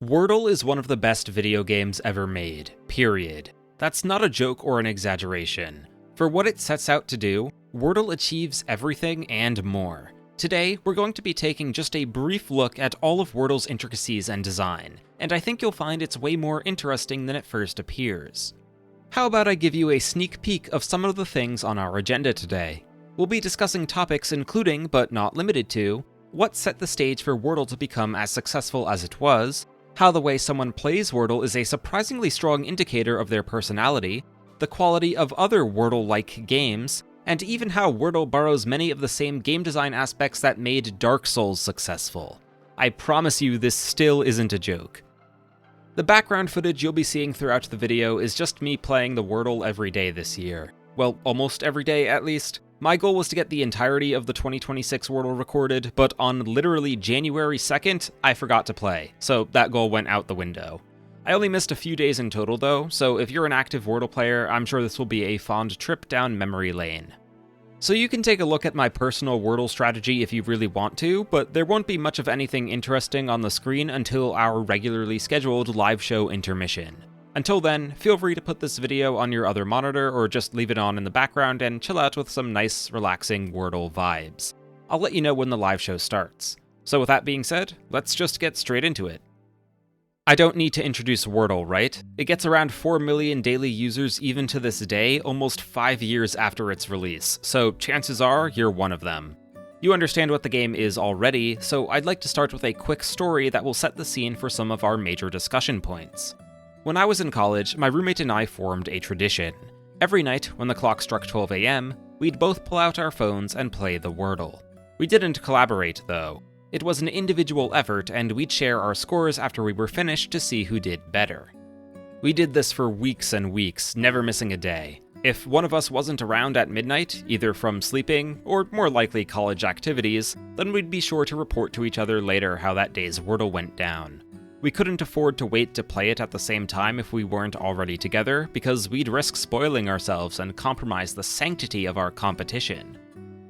Wordle is one of the best video games ever made, period. That's not a joke or an exaggeration. For what it sets out to do, Wordle achieves everything and more. Today, we're going to be taking just a brief look at all of Wordle's intricacies and design, and I think you'll find it's way more interesting than it first appears. How about I give you a sneak peek of some of the things on our agenda today? We'll be discussing topics including, but not limited to, what set the stage for Wordle to become as successful as it was, how the way someone plays Wordle is a surprisingly strong indicator of their personality, the quality of other Wordle-like games, and even how Wordle borrows many of the same game design aspects that made Dark Souls successful. I promise you this still isn't a joke. The background footage you'll be seeing throughout the video is just me playing the Wordle every day this year. Well, almost every day at least. My goal was to get the entirety of the 2026 Wordle recorded, but on literally January 2nd, I forgot to play, so that goal went out the window. I only missed a few days in total though, so if you're an active Wordle player, I'm sure this will be a fond trip down memory lane. So you can take a look at my personal Wordle strategy if you really want to, but there won't be much of anything interesting on the screen until our regularly scheduled live show Intermission. Until then, feel free to put this video on your other monitor or just leave it on in the background and chill out with some nice, relaxing Wordle vibes. I'll let you know when the live show starts. So with that being said, let's just get straight into it. I don't need to introduce Wordle, right? It gets around 4 million daily users even to this day, almost 5 years after its release, so chances are you're one of them. You understand what the game is already, so I'd like to start with a quick story that will set the scene for some of our major discussion points. When I was in college, my roommate and I formed a tradition. Every night, when the clock struck 12 AM, we'd both pull out our phones and play the Wordle. We didn't collaborate, though. It was an individual effort, and we'd share our scores after we were finished to see who did better. We did this for weeks and weeks, never missing a day. If one of us wasn't around at midnight, either from sleeping, or more likely college activities, then we'd be sure to report to each other later how that day's Wordle went down. We couldn't afford to wait to play it at the same time if we weren't already together, because we'd risk spoiling ourselves and compromise the sanctity of our competition.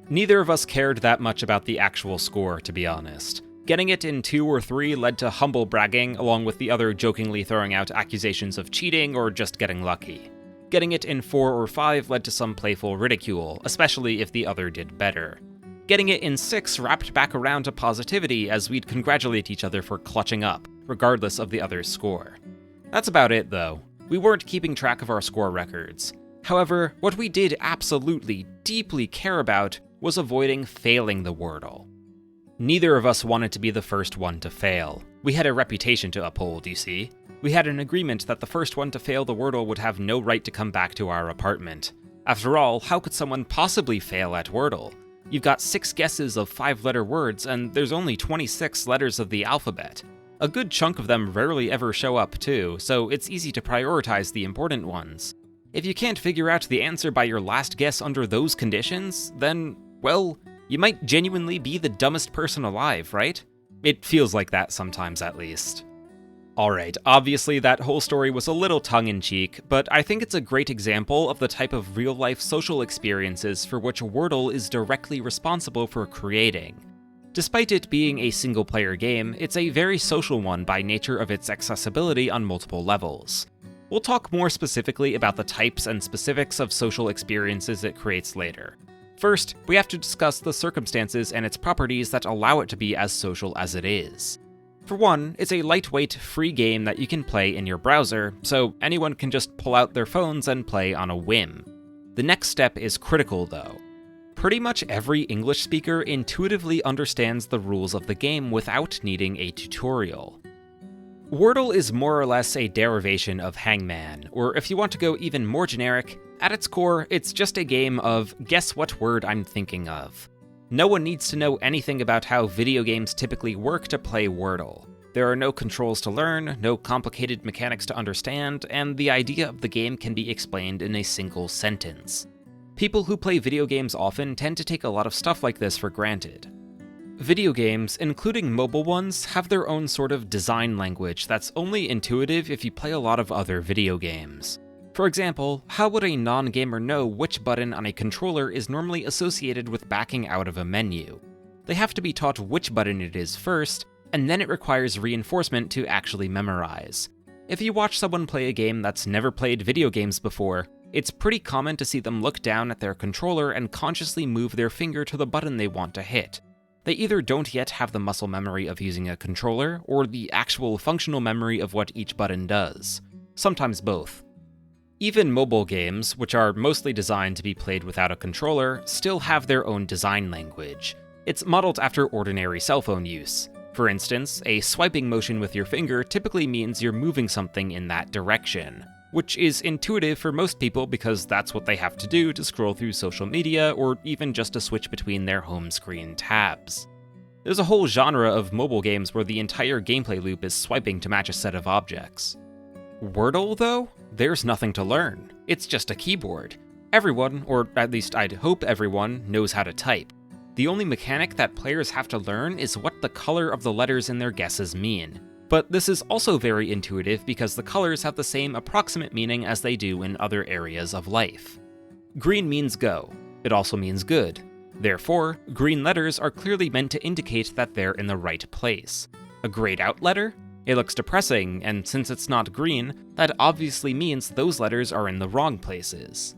Neither of us cared that much about the actual score, to be honest. Getting it in 2 or 3 led to humble bragging, along with the other jokingly throwing out accusations of cheating or just getting lucky. Getting it in 4 or 5 led to some playful ridicule, especially if the other did better. Getting it in 6 wrapped back around to positivity as we'd congratulate each other for clutching up, regardless of the other's score. That's about it, though. We weren't keeping track of our score records. However, what we did absolutely, deeply care about was avoiding failing the Wordle. Neither of us wanted to be the first one to fail. We had a reputation to uphold, you see. We had an agreement that the first one to fail the Wordle would have no right to come back to our apartment. After all, how could someone possibly fail at Wordle? You've got 6 guesses of 5-letter words, and there's only 26 letters of the alphabet. A good chunk of them rarely ever show up too, so it's easy to prioritize the important ones. If you can't figure out the answer by your last guess under those conditions, then, well, you might genuinely be the dumbest person alive, right? It feels like that sometimes, at least. Alright, obviously that whole story was a little tongue-in-cheek, but I think it's a great example of the type of real-life social experiences for which Wordle is directly responsible for creating. Despite it being a single-player game, it's a very social one by nature of its accessibility on multiple levels. We'll talk more specifically about the types and specifics of social experiences it creates later. First, we have to discuss the circumstances and its properties that allow it to be as social as it is. For one, it's a lightweight, free game that you can play in your browser, so anyone can just pull out their phones and play on a whim. The next step is critical, though. Pretty much every English speaker intuitively understands the rules of the game without needing a tutorial. Wordle is more or less a derivation of Hangman, or if you want to go even more generic, at its core, it's just a game of guess what word I'm thinking of. No one needs to know anything about how video games typically work to play Wordle. There are no controls to learn, no complicated mechanics to understand, and the idea of the game can be explained in a single sentence. People who play video games often tend to take a lot of stuff like this for granted. Video games, including mobile ones, have their own sort of design language that's only intuitive if you play a lot of other video games. For example, how would a non-gamer know which button on a controller is normally associated with backing out of a menu? They have to be taught which button it is first, and then it requires reinforcement to actually memorize. If you watch someone play a game that's never played video games before, it's pretty common to see them look down at their controller and consciously move their finger to the button they want to hit. They either don't yet have the muscle memory of using a controller, or the actual functional memory of what each button does. Sometimes both. Even mobile games, which are mostly designed to be played without a controller, still have their own design language. It's modeled after ordinary cell phone use. For instance, a swiping motion with your finger typically means you're moving something in that direction, which is intuitive for most people because that's what they have to do to scroll through social media or even just to switch between their home screen tabs. There's a whole genre of mobile games where the entire gameplay loop is swiping to match a set of objects. Wordle, though? There's nothing to learn. It's just a keyboard. Everyone, or at least I'd hope everyone, knows how to type. The only mechanic that players have to learn is what the color of the letters in their guesses mean. But this is also very intuitive because the colors have the same approximate meaning as they do in other areas of life. Green means go. It also means good. Therefore, green letters are clearly meant to indicate that they're in the right place. A grayed out letter? It looks depressing, and since it's not green, that obviously means those letters are in the wrong places.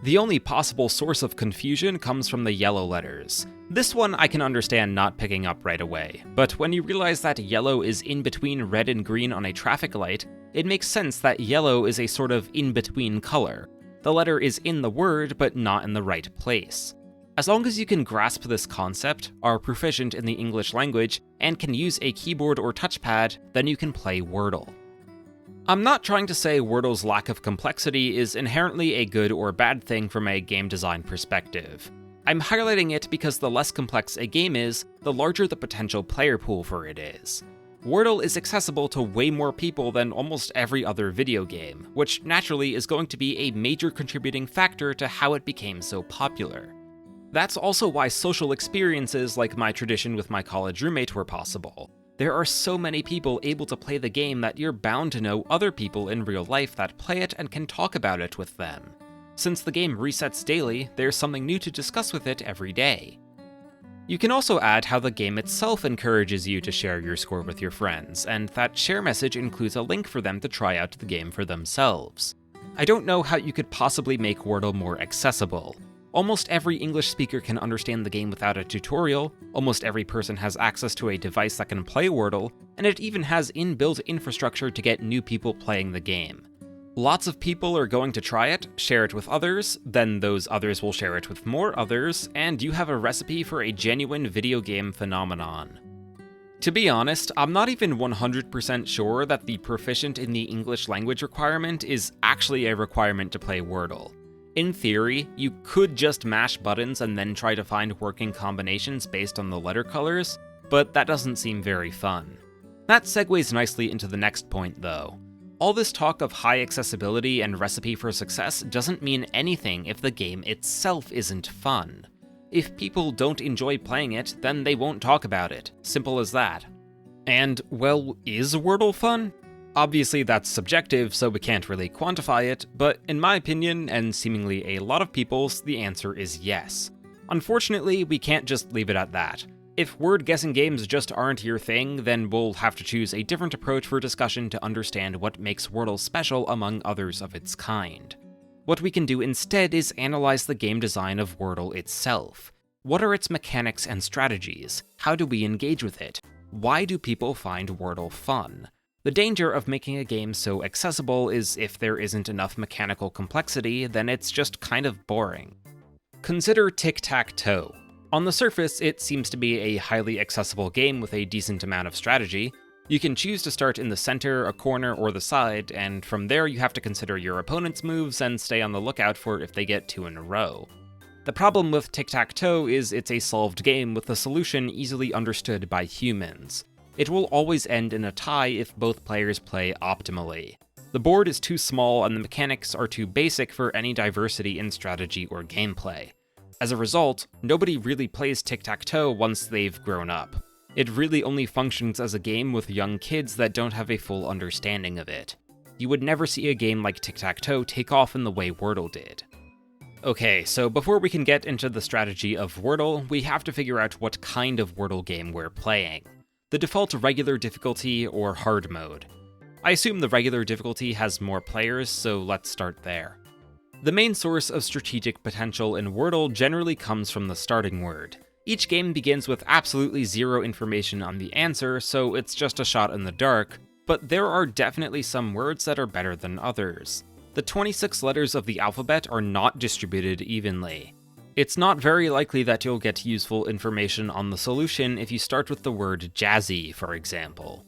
The only possible source of confusion comes from the yellow letters. This one I can understand not picking up right away, but when you realize that yellow is in between red and green on a traffic light, it makes sense that yellow is a sort of in-between color. The letter is in the word, but not in the right place. As long as you can grasp this concept, are proficient in the English language, and can use a keyboard or touchpad, then you can play Wordle. I'm not trying to say Wordle's lack of complexity is inherently a good or bad thing from a game design perspective. I'm highlighting it because the less complex a game is, the larger the potential player pool for it is. Wordle is accessible to way more people than almost every other video game, which naturally is going to be a major contributing factor to how it became so popular. That's also why social experiences like my tradition with my college roommate were possible. There are so many people able to play the game that you're bound to know other people in real life that play it and can talk about it with them. Since the game resets daily, there's something new to discuss with it every day. You can also add how the game itself encourages you to share your score with your friends, and that share message includes a link for them to try out the game for themselves. I don't know how you could possibly make Wordle more accessible. Almost every English speaker can understand the game without a tutorial, almost every person has access to a device that can play Wordle, and it even has inbuilt infrastructure to get new people playing the game. Lots of people are going to try it, share it with others, then those others will share it with more others, and you have a recipe for a genuine video game phenomenon. To be honest, I'm not even 100% sure that the proficient in the English language requirement is actually a requirement to play Wordle. In theory, you could just mash buttons and then try to find working combinations based on the letter colors, but that doesn't seem very fun. That segues nicely into the next point, though. All this talk of high accessibility and recipe for success doesn't mean anything if the game itself isn't fun. If people don't enjoy playing it, then they won't talk about it. Simple as that. And, well, is Wordle fun? Obviously that's subjective, so we can't really quantify it, but in my opinion, and seemingly a lot of people's, the answer is yes. Unfortunately, we can't just leave it at that. If word-guessing games just aren't your thing, then we'll have to choose a different approach for discussion to understand what makes Wordle special among others of its kind. What we can do instead is analyze the game design of Wordle itself. What are its mechanics and strategies? How do we engage with it? Why do people find Wordle fun? The danger of making a game so accessible is if there isn't enough mechanical complexity, then it's just kind of boring. Consider tic-tac-toe. On the surface, it seems to be a highly accessible game with a decent amount of strategy. You can choose to start in the center, a corner, or the side, and from there you have to consider your opponent's moves and stay on the lookout for if they get two in a row. The problem with tic-tac-toe is it's a solved game with a solution easily understood by humans. It will always end in a tie if both players play optimally. The board is too small and the mechanics are too basic for any diversity in strategy or gameplay. As a result, nobody really plays tic-tac-toe once they've grown up. It really only functions as a game with young kids that don't have a full understanding of it. You would never see a game like tic-tac-toe take off in the way Wordle did. Okay, so before we can get into the strategy of Wordle, we have to figure out what kind of Wordle game we're playing. the default regular difficulty or hard mode. I assume the regular difficulty has more players, so let's start there. The main source of strategic potential in Wordle generally comes from the starting word. Each game begins with absolutely zero information on the answer, so it's just a shot in the dark, but there are definitely some words that are better than others. The 26 letters of the alphabet are not distributed evenly. It's not very likely that you'll get useful information on the solution if you start with the word jazzy, for example.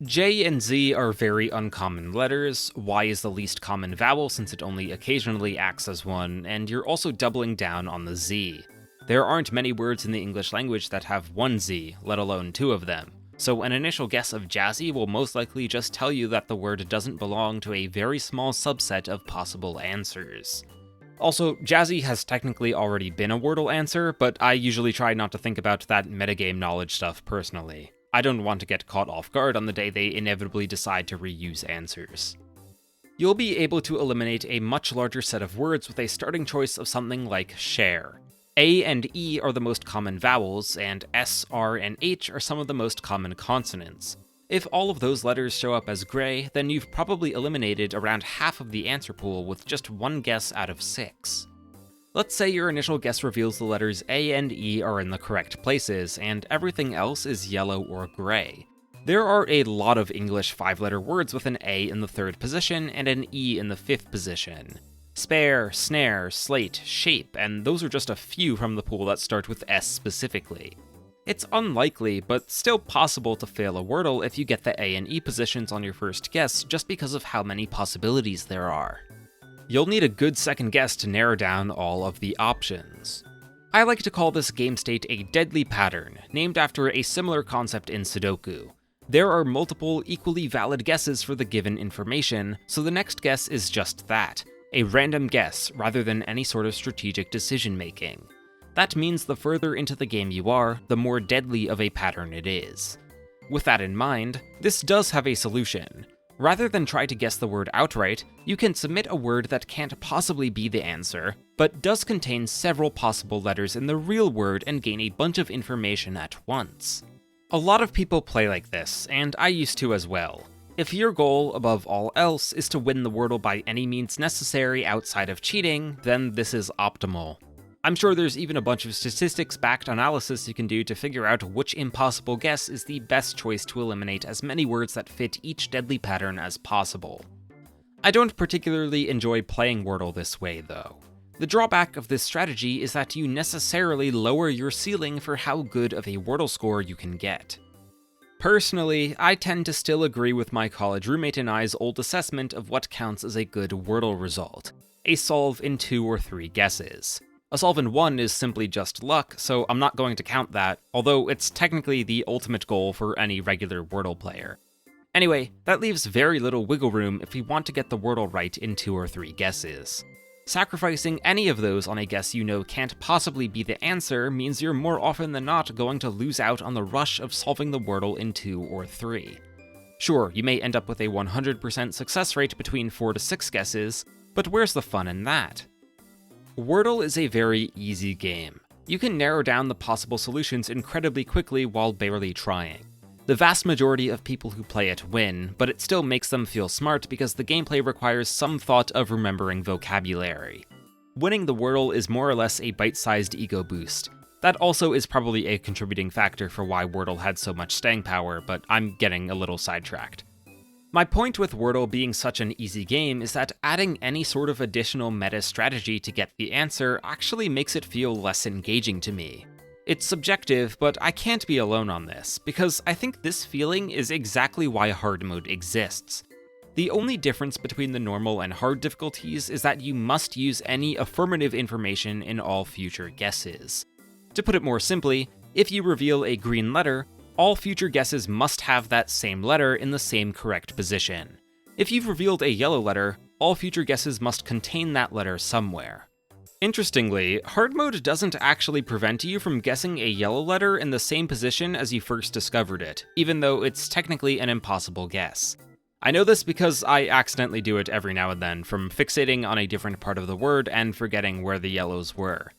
J and Z are very uncommon letters, Y is the least common vowel since it only occasionally acts as one, and you're also doubling down on the Z. There aren't many words in the English language that have one Z, let alone two of them, so an initial guess of jazzy will most likely just tell you that the word doesn't belong to a very small subset of possible answers. Also, jazzy has technically already been a Wordle answer, but I usually try not to think about that metagame knowledge stuff personally. I don't want to get caught off guard on the day they inevitably decide to reuse answers. You'll be able to eliminate a much larger set of words with a starting choice of something like share. A and E are the most common vowels, and S, R, and H are some of the most common consonants. If all of those letters show up as gray, then you've probably eliminated around half of the answer pool with just one guess out of 6. Let's say your initial guess reveals the letters A and E are in the correct places, and everything else is yellow or gray. There are a lot of English 5-letter words with an A in the 3rd position and an E in the 5th position. Spare, snare, slate, shape, and those are just a few from the pool that start with S specifically. It's unlikely, but still possible to fail a Wordle if you get the A and E positions on your first guess just because of how many possibilities there are. You'll need a good second guess to narrow down all of the options. I like to call this game state a deadly pattern, named after a similar concept in Sudoku. There are multiple equally valid guesses for the given information, so the next guess is just that. A random guess, rather than any sort of strategic decision-making. That means the further into the game you are, the more deadly of a pattern it is. With that in mind, this does have a solution. Rather than try to guess the word outright, you can submit a word that can't possibly be the answer, but does contain several possible letters in the real word and gain a bunch of information at once. A lot of people play like this, and I used to as well. If your goal, above all else, is to win the Wordle by any means necessary outside of cheating, then this is optimal. I'm sure there's even a bunch of statistics-backed analysis you can do to figure out which impossible guess is the best choice to eliminate as many words that fit each deadly pattern as possible. I don't particularly enjoy playing Wordle this way, though. The drawback of this strategy is that you necessarily lower your ceiling for how good of a Wordle score you can get. Personally, I tend to still agree with my college roommate and I's old assessment of what counts as a good Wordle result. A solve in 2 or 3 guesses. A solve in 1 is simply just luck, so I'm not going to count that, although it's technically the ultimate goal for any regular Wordle player. Anyway, that leaves very little wiggle room if we want to get the Wordle right in 2 or 3 guesses. Sacrificing any of those on a guess you know can't possibly be the answer means you're more often than not going to lose out on the rush of solving the Wordle in 2 or 3. Sure, you may end up with a 100% success rate between 4 to 6 guesses, but where's the fun in that? Wordle is a very easy game. You can narrow down the possible solutions incredibly quickly while barely trying. The vast majority of people who play it win, but it still makes them feel smart because the gameplay requires some thought of remembering vocabulary. Winning the Wordle is more or less a bite-sized ego boost. That also is probably a contributing factor for why Wordle had so much staying power, but I'm getting a little sidetracked. My point with Wordle being such an easy game is that adding any sort of additional meta strategy to get the answer actually makes it feel less engaging to me. It's subjective, but I can't be alone on this, because I think this feeling is exactly why hard mode exists. The only difference between the normal and hard difficulties is that you must use any affirmative information in all future guesses. To put it more simply, if you reveal a green letter, all future guesses must have that same letter in the same correct position. If you've revealed a yellow letter, all future guesses must contain that letter somewhere. Interestingly, hard mode doesn't actually prevent you from guessing a yellow letter in the same position as you first discovered it, even though it's technically an impossible guess. I know this because I accidentally do it every now and then, from fixating on a different part of the word and forgetting where the yellows were.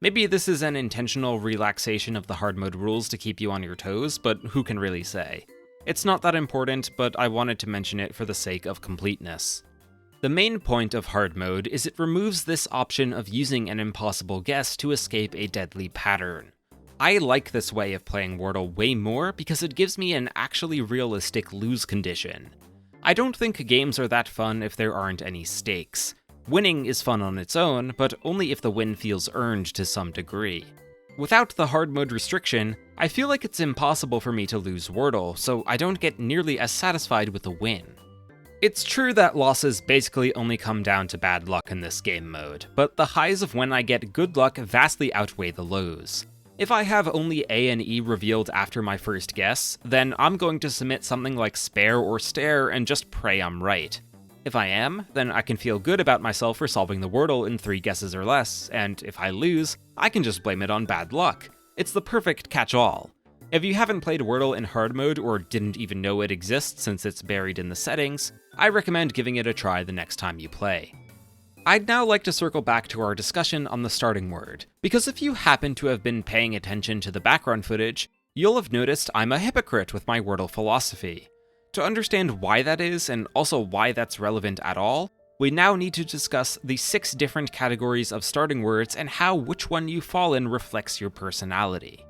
Maybe this is an intentional relaxation of the hard mode rules to keep you on your toes, but who can really say? It's not that important, but I wanted to mention it for the sake of completeness. The main point of hard mode is it removes this option of using an impossible guess to escape a deadly pattern. I like this way of playing Wordle way more because it gives me an actually realistic lose condition. I don't think games are that fun if there aren't any stakes. Winning is fun on its own, but only if the win feels earned to some degree. Without the hard mode restriction, I feel like it's impossible for me to lose Wordle, so I don't get nearly as satisfied with the win. It's true that losses basically only come down to bad luck in this game mode, but the highs of when I get good luck vastly outweigh the lows. If I have only A and E revealed after my first guess, then I'm going to submit something like spare or stare and just pray I'm right. If I am, then I can feel good about myself for solving the Wordle in 3 guesses or less, and if I lose, I can just blame it on bad luck. It's the perfect catch-all. If you haven't played Wordle in hard mode or didn't even know it exists since it's buried in the settings, I recommend giving it a try the next time you play. I'd now like to circle back to our discussion on the starting word, because if you happen to have been paying attention to the background footage, you'll have noticed I'm a hypocrite with my Wordle philosophy. To understand why that is, and also why that's relevant at all, we now need to discuss the 6 different categories of starting words and how which one you fall in reflects your personality.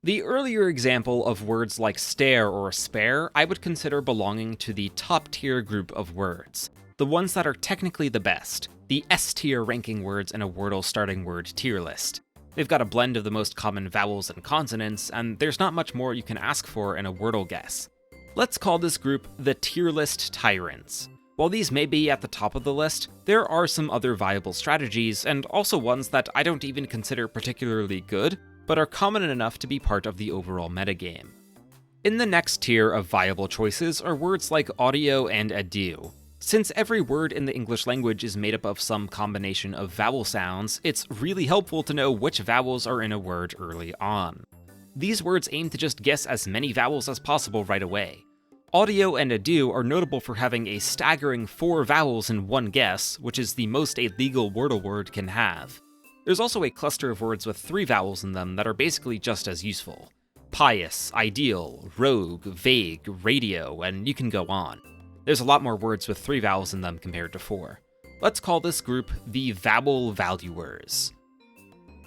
The earlier example of words like stare or spare I would consider belonging to the top tier group of words, the ones that are technically the best, the S tier ranking words in a Wordle starting word tier list. They've got a blend of the most common vowels and consonants, and there's not much more you can ask for in a Wordle guess. Let's call this group the tier list tyrants. While these may be at the top of the list, there are some other viable strategies, and also ones that I don't even consider particularly good, but are common enough to be part of the overall metagame. In the next tier of viable choices are words like audio and adieu. Since every word in the English language is made up of some combination of vowel sounds, it's really helpful to know which vowels are in a word early on. These words aim to just guess as many vowels as possible right away. Audio and adieu are notable for having a staggering 4 vowels in one guess, which is the most a legal Wordle word can have. There's also a cluster of words with 3 vowels in them that are basically just as useful. Pious, ideal, rogue, vague, radio, and you can go on. There's a lot more words with 3 vowels in them compared to 4. Let's call this group the vowel valuers.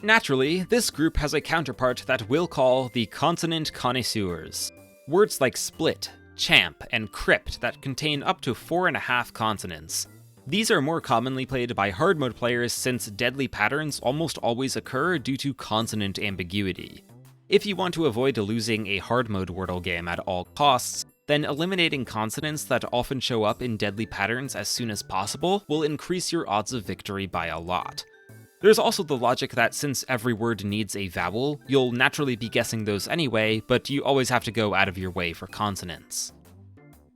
Naturally, this group has a counterpart that we'll call the consonant connoisseurs. Words like split, champ, and crypt that contain up to 4.5 consonants. These are more commonly played by hard mode players since deadly patterns almost always occur due to consonant ambiguity. If you want to avoid losing a hard mode Wordle game at all costs, then eliminating consonants that often show up in deadly patterns as soon as possible will increase your odds of victory by a lot. There's also the logic that since every word needs a vowel, you'll naturally be guessing those anyway, but you always have to go out of your way for consonants.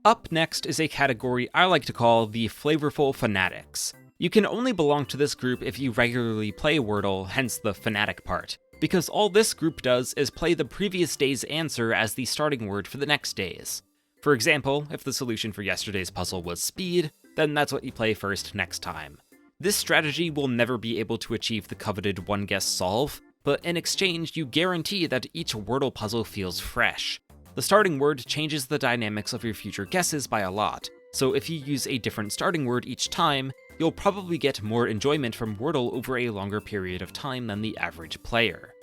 Up next is a category I like to call the flavorful fanatics. You can only belong to this group if you regularly play Wordle, hence the fanatic part, because all this group does is play the previous day's answer as the starting word for the next day's. For example, if the solution for yesterday's puzzle was speed, then that's what you play first next time. This strategy will never be able to achieve the coveted one-guess solve, but in exchange you guarantee that each Wordle puzzle feels fresh. The starting word changes the dynamics of your future guesses by a lot, so if you use a different starting word each time, you'll probably get more enjoyment from Wordle over a longer period of time than the average player.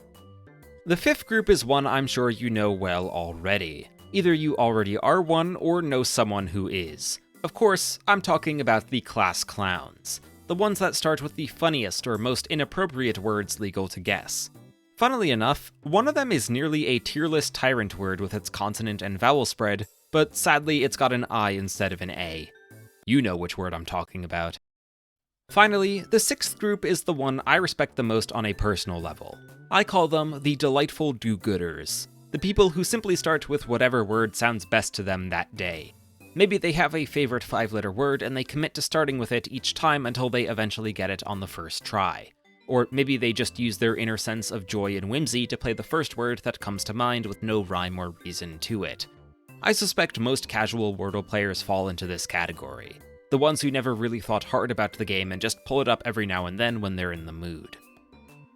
The 5th group is one I'm sure you know well already. Either you already are one or know someone who is. Of course, I'm talking about the class clowns. The ones that start with the funniest or most inappropriate words legal to guess. Funnily enough, one of them is nearly a tier list tyrant word with its consonant and vowel spread, but sadly it's got an I instead of an A. You know which word I'm talking about. Finally, the 6th group is the one I respect the most on a personal level. I call them the delightful do-gooders. The people who simply start with whatever word sounds best to them that day. Maybe they have a favorite 5-letter word and they commit to starting with it each time until they eventually get it on the first try. Or maybe they just use their inner sense of joy and whimsy to play the first word that comes to mind with no rhyme or reason to it. I suspect most casual Wordle players fall into this category. The ones who never really thought hard about the game and just pull it up every now and then when they're in the mood.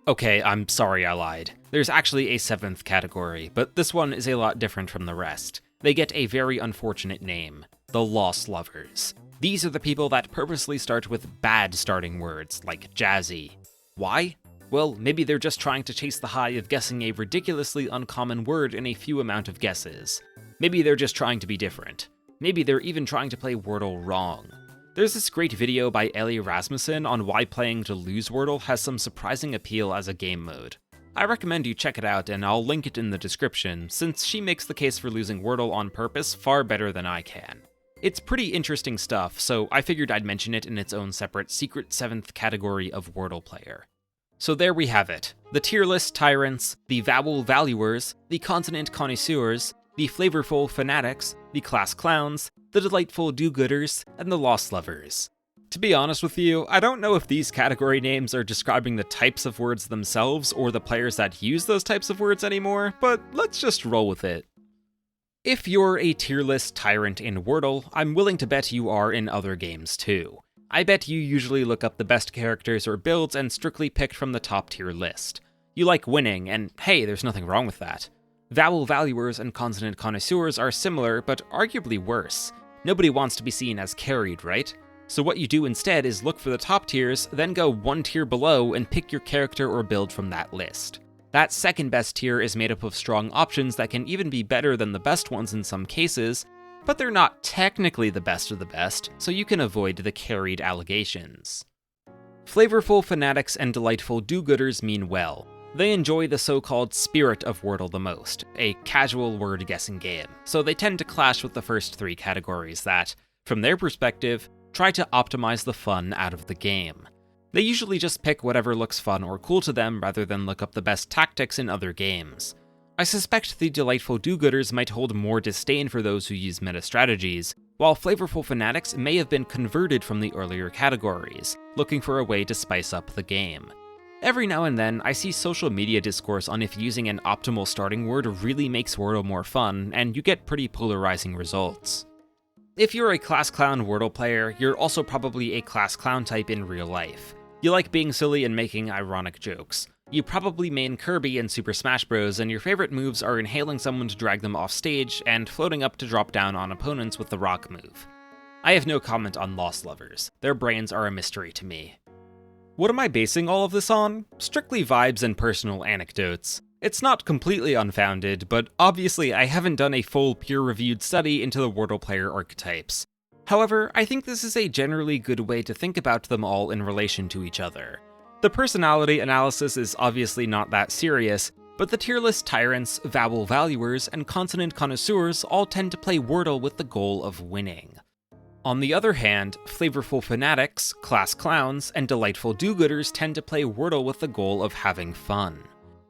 Okay, I'm sorry I lied. There's actually a 7th category, but this one is a lot different from the rest. They get a very unfortunate name: the lost lovers. These are the people that purposely start with bad starting words, like jazzy. Why? Well, maybe they're just trying to chase the high of guessing a ridiculously uncommon word in a few amount of guesses. Maybe they're just trying to be different. Maybe they're even trying to play Wordle wrong. There's this great video by Ellie Rasmussen on why playing to lose Wordle has some surprising appeal as a game mode. I recommend you check it out, and I'll link it in the description, since she makes the case for losing Wordle on purpose far better than I can. It's pretty interesting stuff, so I figured I'd mention it in its own separate secret 7th category of Wordle player. So there we have it: the tier list tyrants, the vowel valuers, the consonant connoisseurs, the flavorful fanatics, the class clowns, the delightful do-gooders, and the lost lovers. To be honest with you, I don't know if these category names are describing the types of words themselves or the players that use those types of words anymore, but let's just roll with it. If you're a tier list tyrant in Wordle, I'm willing to bet you are in other games too. I bet you usually look up the best characters or builds and strictly picked from the top tier list. You like winning, and hey, there's nothing wrong with that. Vowel valuers and consonant connoisseurs are similar, but arguably worse. Nobody wants to be seen as carried, right? So what you do instead is look for the top tiers, then go one tier below and pick your character or build from that list. That second best tier is made up of strong options that can even be better than the best ones in some cases, but they're not technically the best of the best, so you can avoid the carried allegations. Flavorful fanatics and delightful do-gooders mean well. They enjoy the so-called spirit of Wordle the most, a casual word-guessing game, so they tend to clash with the first 3 categories that, from their perspective, try to optimize the fun out of the game. They usually just pick whatever looks fun or cool to them rather than look up the best tactics in other games. I suspect the delightful do-gooders might hold more disdain for those who use meta strategies, while flavorful fanatics may have been converted from the earlier categories, looking for a way to spice up the game. Every now and then, I see social media discourse on if using an optimal starting word really makes Wordle more fun, and you get pretty polarizing results. If you're a class clown Wordle player, you're also probably a class clown type in real life. You like being silly and making ironic jokes. You probably main Kirby in Super Smash Bros, and your favorite moves are inhaling someone to drag them off stage and floating up to drop down on opponents with the rock move. I have no comment on lost lovers. Their brains are a mystery to me. What am I basing all of this on? Strictly vibes and personal anecdotes. It's not completely unfounded, but obviously I haven't done a full peer-reviewed study into the Wordle player archetypes. However, I think this is a generally good way to think about them all in relation to each other. The personality analysis is obviously not that serious, but the tier list tyrants, vowel valuers, and consonant connoisseurs all tend to play Wordle with the goal of winning. On the other hand, flavorful fanatics, class clowns, and delightful do-gooders tend to play Wordle with the goal of having fun.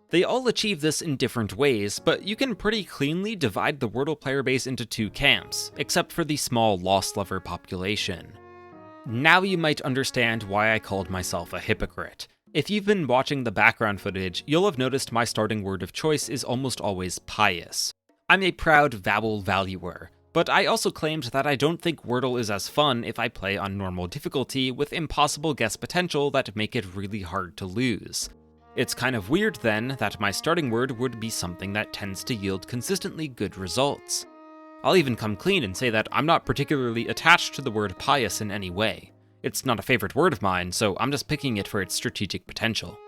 They all achieve this in different ways, but you can pretty cleanly divide the Wordle player base into 2 camps, except for the small lost lover population. Now you might understand why I called myself a hypocrite. If you've been watching the background footage, you'll have noticed my starting word of choice is almost always pious. I'm a proud vowel valuer, but I also claimed that I don't think Wordle is as fun if I play on normal difficulty with impossible guess potential that make it really hard to lose. It's kind of weird then that my starting word would be something that tends to yield consistently good results. I'll even come clean and say that I'm not particularly attached to the word pious in any way. It's not a favorite word of mine, so I'm just picking it for its strategic potential.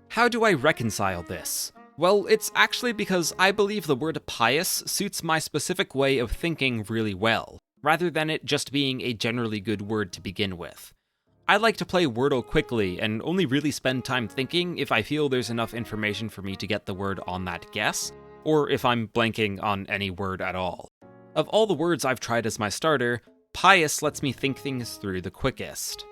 How do I reconcile this? Well, it's actually because I believe the word pious suits my specific way of thinking really well, rather than it just being a generally good word to begin with. I like to play Wordle quickly and only really spend time thinking if I feel there's enough information for me to get the word on that guess, or if I'm blanking on any word at all. Of all the words I've tried as my starter, pious lets me think things through the quickest.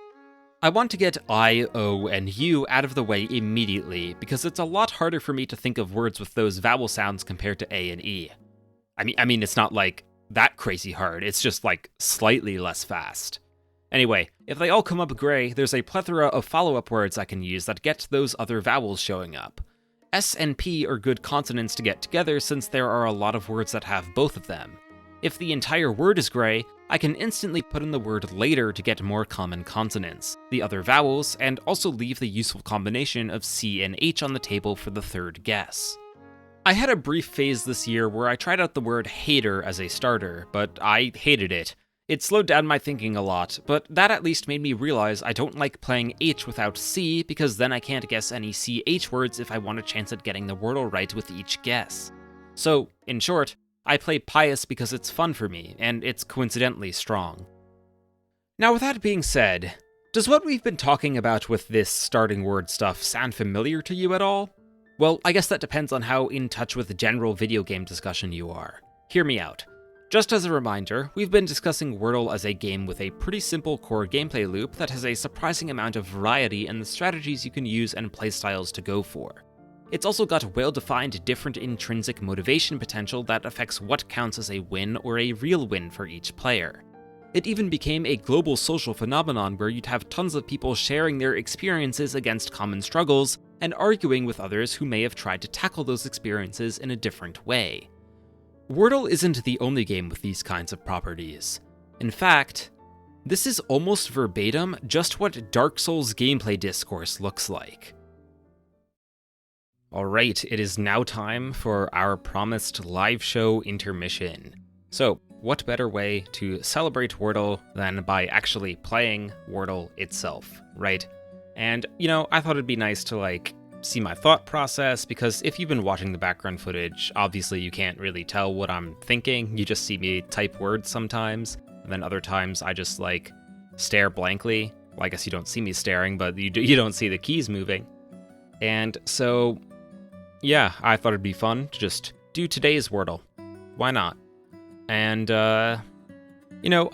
I want to get I, O, and U out of the way immediately, because it's a lot harder for me to think of words with those vowel sounds compared to A and E. I mean, it's not like that crazy hard, it's just like slightly less fast. Anyway, if they all come up gray, there's a plethora of follow-up words I can use that get those other vowels showing up. S and P are good consonants to get together since there are a lot of words that have both of them. If the entire word is gray, I can instantly put in the word later to get more common consonants, the other vowels, and also leave the useful combination of C and H on the table for the third guess. I had a brief phase this year where I tried out the word hater as a starter, but I hated it. It slowed down my thinking a lot, but that at least made me realize I don't like playing H without C, because then I can't guess any CH words if I want a chance at getting the Wordle right with each guess. So, in short, I play Pious because it's fun for me, and it's coincidentally strong. Now with that being said, does what we've been talking about with this starting word stuff sound familiar to you at all? Well, I guess that depends on how in touch with the general video game discussion you are. Hear me out. Just as a reminder, we've been discussing Wordle as a game with a pretty simple core gameplay loop that has a surprising amount of variety in the strategies you can use and playstyles to go for. It's also got well-defined different intrinsic motivation potential that affects what counts as a win or a real win for each player. It even became a global social phenomenon where you'd have tons of people sharing their experiences against common struggles and arguing with others who may have tried to tackle those experiences in a different way. Wordle isn't the only game with these kinds of properties. In fact, this is almost verbatim just what Dark Souls gameplay discourse looks like. Alright, it is now time for our promised live show intermission. So, what better way to celebrate Wordle than by actually playing Wordle itself, right? And, I thought it'd be nice to, see my thought process, because if you've been watching the background footage, obviously you can't really tell what I'm thinking. You just see me type words sometimes, and then other times I just, stare blankly. Well, I guess you don't see me staring, but you don't see the keys moving. And so, yeah, I thought it'd be fun to just do today's Wordle. Why not? And, I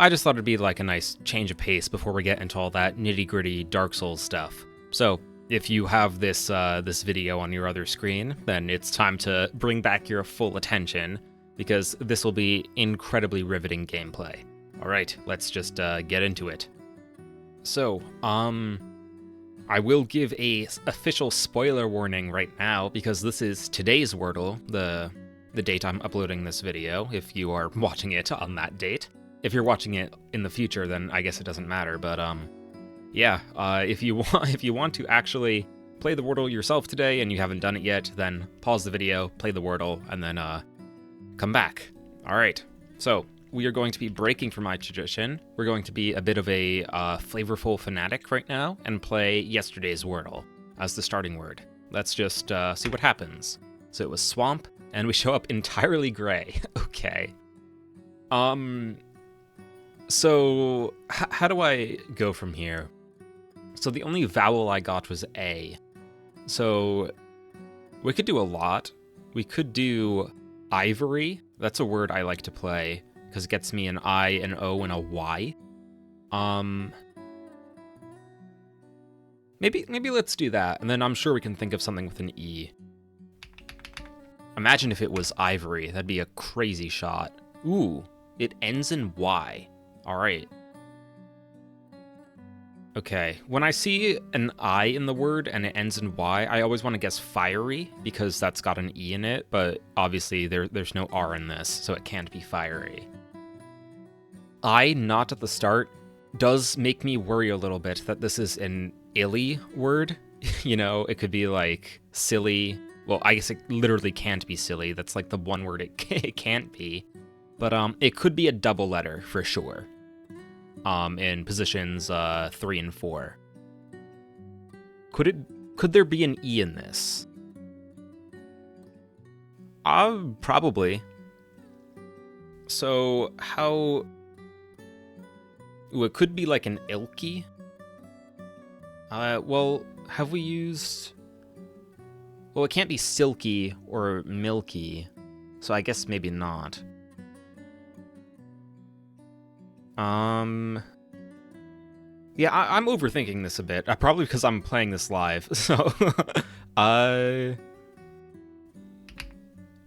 just thought it'd be a nice change of pace before we get into all that nitty-gritty Dark Souls stuff. So, if you have this video on your other screen, then it's time to bring back your full attention, because this will be incredibly riveting gameplay. Alright, let's just get into it. So, I will give a official spoiler warning right now, because this is today's Wordle, the date I'm uploading this video, if you are watching it on that date. If you're watching it in the future, then I guess it doesn't matter, but, yeah, if you want to actually play the Wordle yourself today and you haven't done it yet, then pause the video, play the Wordle, and then come back. Alright, so we are going to be breaking from my tradition. We're going to be a bit of a flavorful fanatic right now and play yesterday's Wordle as the starting word. Let's just see what happens. So it was swamp, and we show up entirely gray. Okay. So how do I go from here? So the only vowel I got was A. So we could do a lot. We could do ivory. That's a word I like to play because it gets me an I, an O, and a Y. Maybe let's do that, and then I'm sure we can think of something with an E. Imagine if it was ivory. That'd be a crazy shot. Ooh, it ends in Y. Alright. Okay, when I see an I in the word and it ends in Y, I always want to guess fiery, because that's got an E in it, but obviously there's no R in this, so it can't be fiery. I not at the start does make me worry a little bit that this is an illy word. It could be silly. Well, I guess it literally can't be silly. That's the one word it can't be. But it could be a double letter for sure. In positions 3 and 4. Could there be an E in this? Probably. So how? Ooh, it could be an ilky. Well, have we used? Well, it can't be silky or milky, so I guess maybe not. Yeah, I'm overthinking this a bit. Probably because I'm playing this live, so...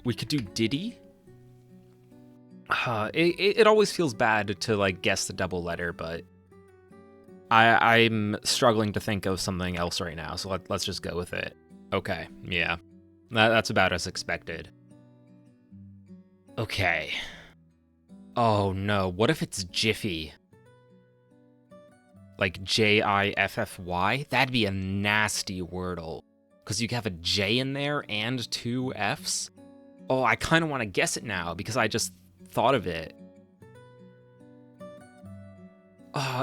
We could do Diddy? It always feels bad to, guess the double letter, but... I'm struggling to think of something else right now, so let's just go with it. Okay, yeah. That's about as expected. Okay. Oh no, what if it's Jiffy? Like Jiffy? That'd be a nasty Wordle. Because you have a J in there and two Fs? Oh, I kind of want to guess it now because I just thought of it.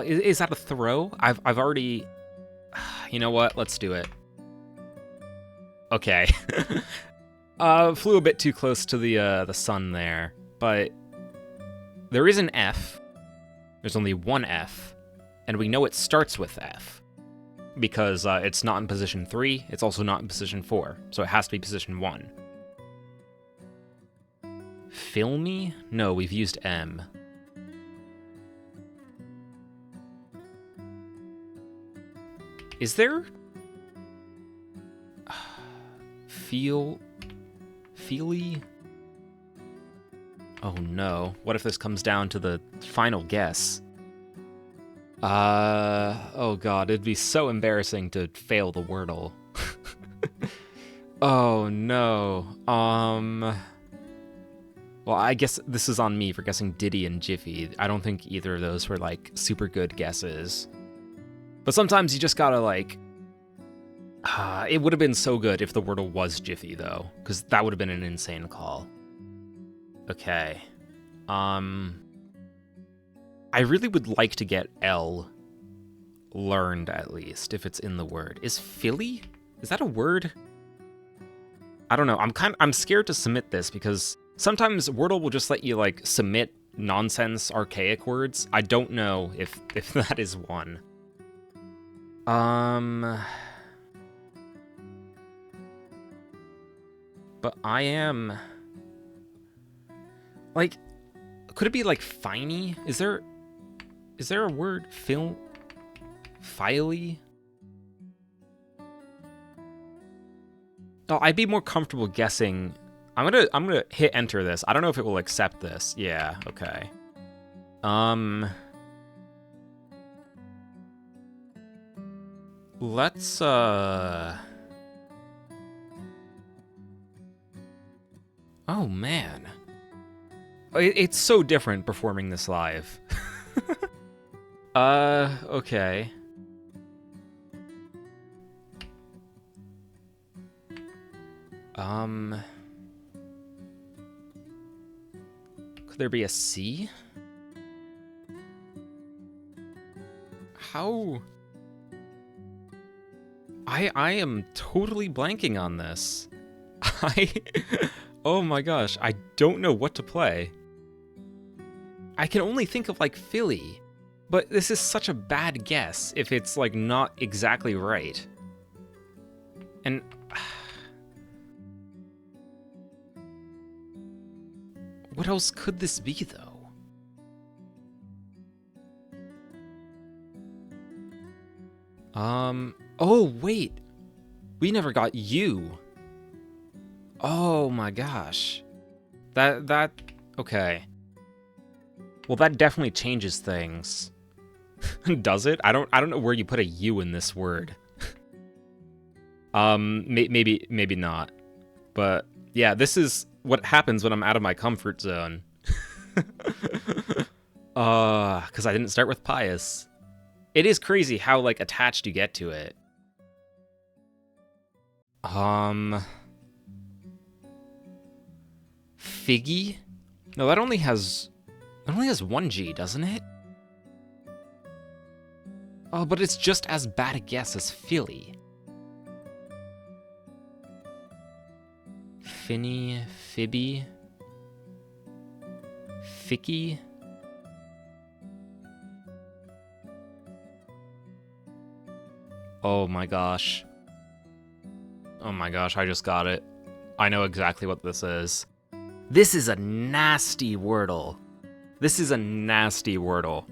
Is that a throw? I've already... You know what? Let's do it. Okay. Flew a bit too close to the sun there, but there is an F. There's only one F, and we know it starts with F because it's not in position 3. It's also not in position 4, so it has to be position 1. Filmy? No, we've used M. Is there... Feely? Oh no. What if this comes down to the final guess? Oh god, it'd be so embarrassing to fail the Wordle. Oh no. Well, I guess this is on me for guessing Diddy and Jiffy. I don't think either of those were, like, super good guesses. But sometimes you just gotta, like... it would have been so good if the Wordle was Jiffy, though, because that would have been an insane call. Okay. I really would like to get L learned, at least, if it's in the word. Is Philly? Is that a word? I don't know. I'm scared to submit this, because sometimes Wordle will just let you, like, submit nonsense, archaic words. I don't know if that is one. But I am... Like, could it be, like, finey? Is there a word? Filey? Oh, I'd be more comfortable guessing... I'm gonna hit enter this. I don't know if it will accept this. Yeah, okay. Let's, Oh, man. It's so different performing this live. Okay. Could there be a C? How? I am totally blanking on this. Oh my gosh, I don't know what to play. I can only think of, like, Philly, but this is such a bad guess if it's, like, not exactly right. And... What else could this be, though? Oh, wait! We never got U. Oh my gosh. Okay. Well, that definitely changes things. Does it? I don't know where you put a U in this word. Maybe not. But yeah, this is what happens when I'm out of my comfort zone. Because I didn't start with pious. It is crazy how, like, attached you get to it. Figgy? No, that only has one G, doesn't it? Oh, but it's just as bad a guess as Philly. Finny, Fibby, Ficky. Oh my gosh. Oh my gosh, I just got it. I know exactly what this is. This is a nasty Wordle. This is a nasty Wordle.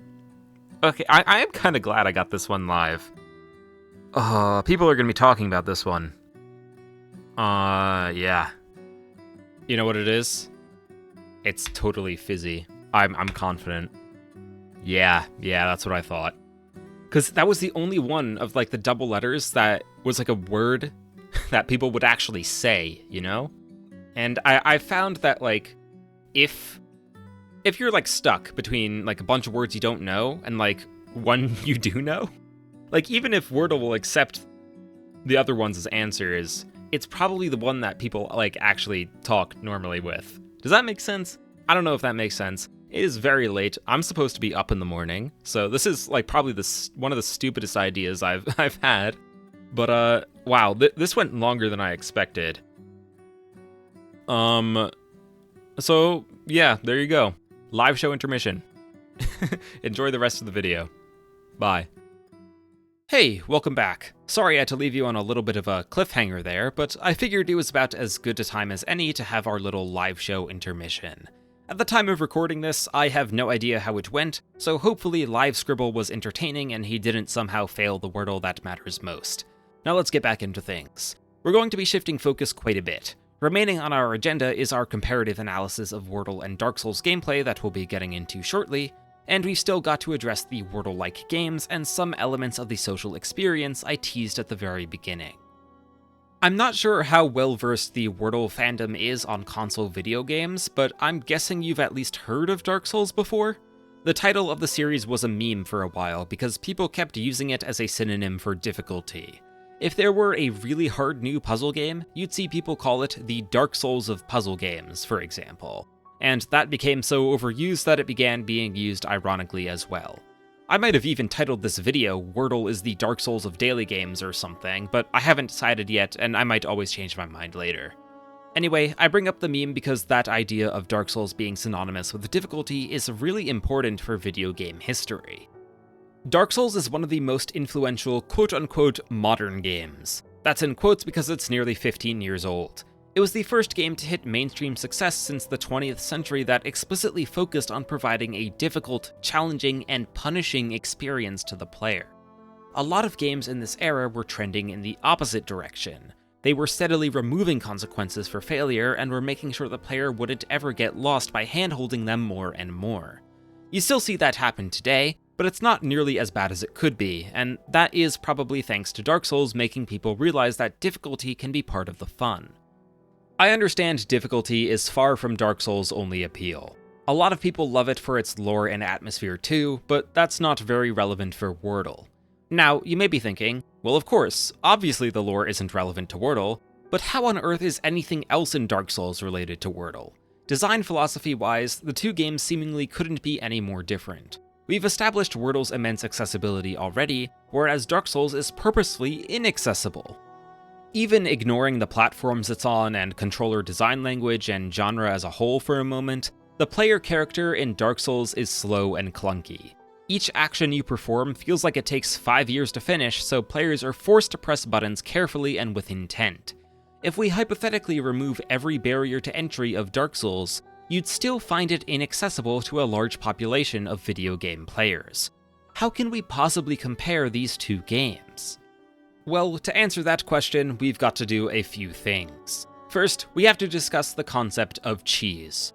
Okay, I am kind of glad I got this one live. People are gonna be talking about this one. Yeah. You know what it is? It's totally fizzy. I'm confident. Yeah, that's what I thought. Because that was the only one of, like, the double letters that was, like, a word that people would actually say, you know? And I found that, like, if if you're like stuck between like a bunch of words you don't know and like one you do know, like even if Wordle will accept the other ones as answers, it's probably the one that people like actually talk normally with. Does that make sense? I don't know if that makes sense. It is very late. I'm supposed to be up in the morning, so this is like probably one of the stupidest ideas I've had. But wow, this went longer than I expected. So yeah, there you go. Live show intermission. Enjoy the rest of the video. Bye. Hey, welcome back. Sorry I had to leave you on a little bit of a cliffhanger there, but I figured it was about as good a time as any to have our little live show intermission. At the time of recording this, I have no idea how it went, so hopefully Live Scribble was entertaining and he didn't somehow fail the Wordle that matters most. Now let's get back into things. We're going to be shifting focus quite a bit. Remaining on our agenda is our comparative analysis of Wordle and Dark Souls gameplay that we'll be getting into shortly, and we've still got to address the Wordle-like games and some elements of the social experience I teased at the very beginning. I'm not sure how well-versed the Wordle fandom is on console video games, but I'm guessing you've at least heard of Dark Souls before? The title of the series was a meme for a while because people kept using it as a synonym for difficulty. If there were a really hard new puzzle game, you'd see people call it the Dark Souls of puzzle games, for example. And that became so overused that it began being used ironically as well. I might have even titled this video Wordle is the Dark Souls of daily games or something, but I haven't decided yet and I might always change my mind later. Anyway, I bring up the meme because that idea of Dark Souls being synonymous with difficulty is really important for video game history. Dark Souls is one of the most influential quote-unquote modern games. That's in quotes because it's nearly 15 years old. It was the first game to hit mainstream success since the 20th century that explicitly focused on providing a difficult, challenging, and punishing experience to the player. A lot of games in this era were trending in the opposite direction. They were steadily removing consequences for failure and were making sure the player wouldn't ever get lost by hand-holding them more and more. You still see that happen today, but it's not nearly as bad as it could be, and that is probably thanks to Dark Souls making people realize that difficulty can be part of the fun. I understand difficulty is far from Dark Souls' only appeal. A lot of people love it for its lore and atmosphere too, but that's not very relevant for Wordle. Now, you may be thinking, well of course, obviously the lore isn't relevant to Wordle, but how on earth is anything else in Dark Souls related to Wordle? Design philosophy-wise, the two games seemingly couldn't be any more different. We've established Wordle's immense accessibility already, whereas Dark Souls is purposefully inaccessible. Even ignoring the platforms it's on and controller design language and genre as a whole for a moment, the player character in Dark Souls is slow and clunky. Each action you perform feels like it takes 5 years to finish, so players are forced to press buttons carefully and with intent. If we hypothetically remove every barrier to entry of Dark Souls, you'd still find it inaccessible to a large population of video game players. How can we possibly compare these two games? Well, to answer that question, we've got to do a few things. First, we have to discuss the concept of cheese.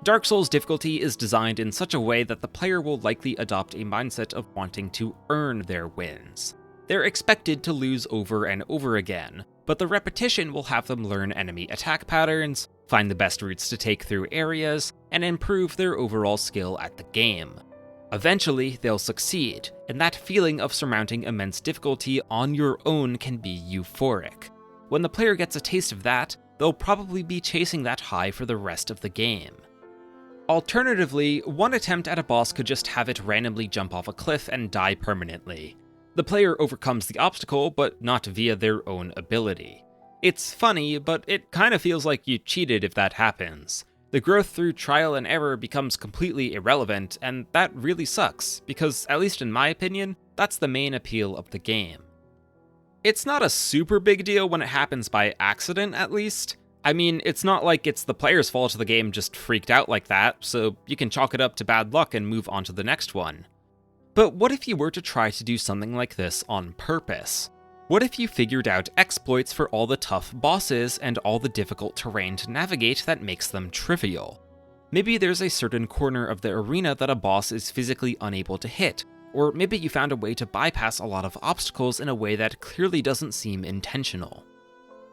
Dark Souls difficulty is designed in such a way that the player will likely adopt a mindset of wanting to earn their wins. They're expected to lose over and over again, but the repetition will have them learn enemy attack patterns, find the best routes to take through areas, and improve their overall skill at the game. Eventually, they'll succeed, and that feeling of surmounting immense difficulty on your own can be euphoric. When the player gets a taste of that, they'll probably be chasing that high for the rest of the game. Alternatively, one attempt at a boss could just have it randomly jump off a cliff and die permanently. The player overcomes the obstacle, but not via their own ability. It's funny, but it kind of feels like you cheated if that happens. The growth through trial and error becomes completely irrelevant, and that really sucks, because, at least in my opinion, that's the main appeal of the game. It's not a super big deal when it happens by accident, at least. I mean, it's not like it's the player's fault the game just freaked out like that, so you can chalk it up to bad luck and move on to the next one. But what if you were to try to do something like this on purpose? What if you figured out exploits for all the tough bosses and all the difficult terrain to navigate that makes them trivial? Maybe there's a certain corner of the arena that a boss is physically unable to hit, or maybe you found a way to bypass a lot of obstacles in a way that clearly doesn't seem intentional.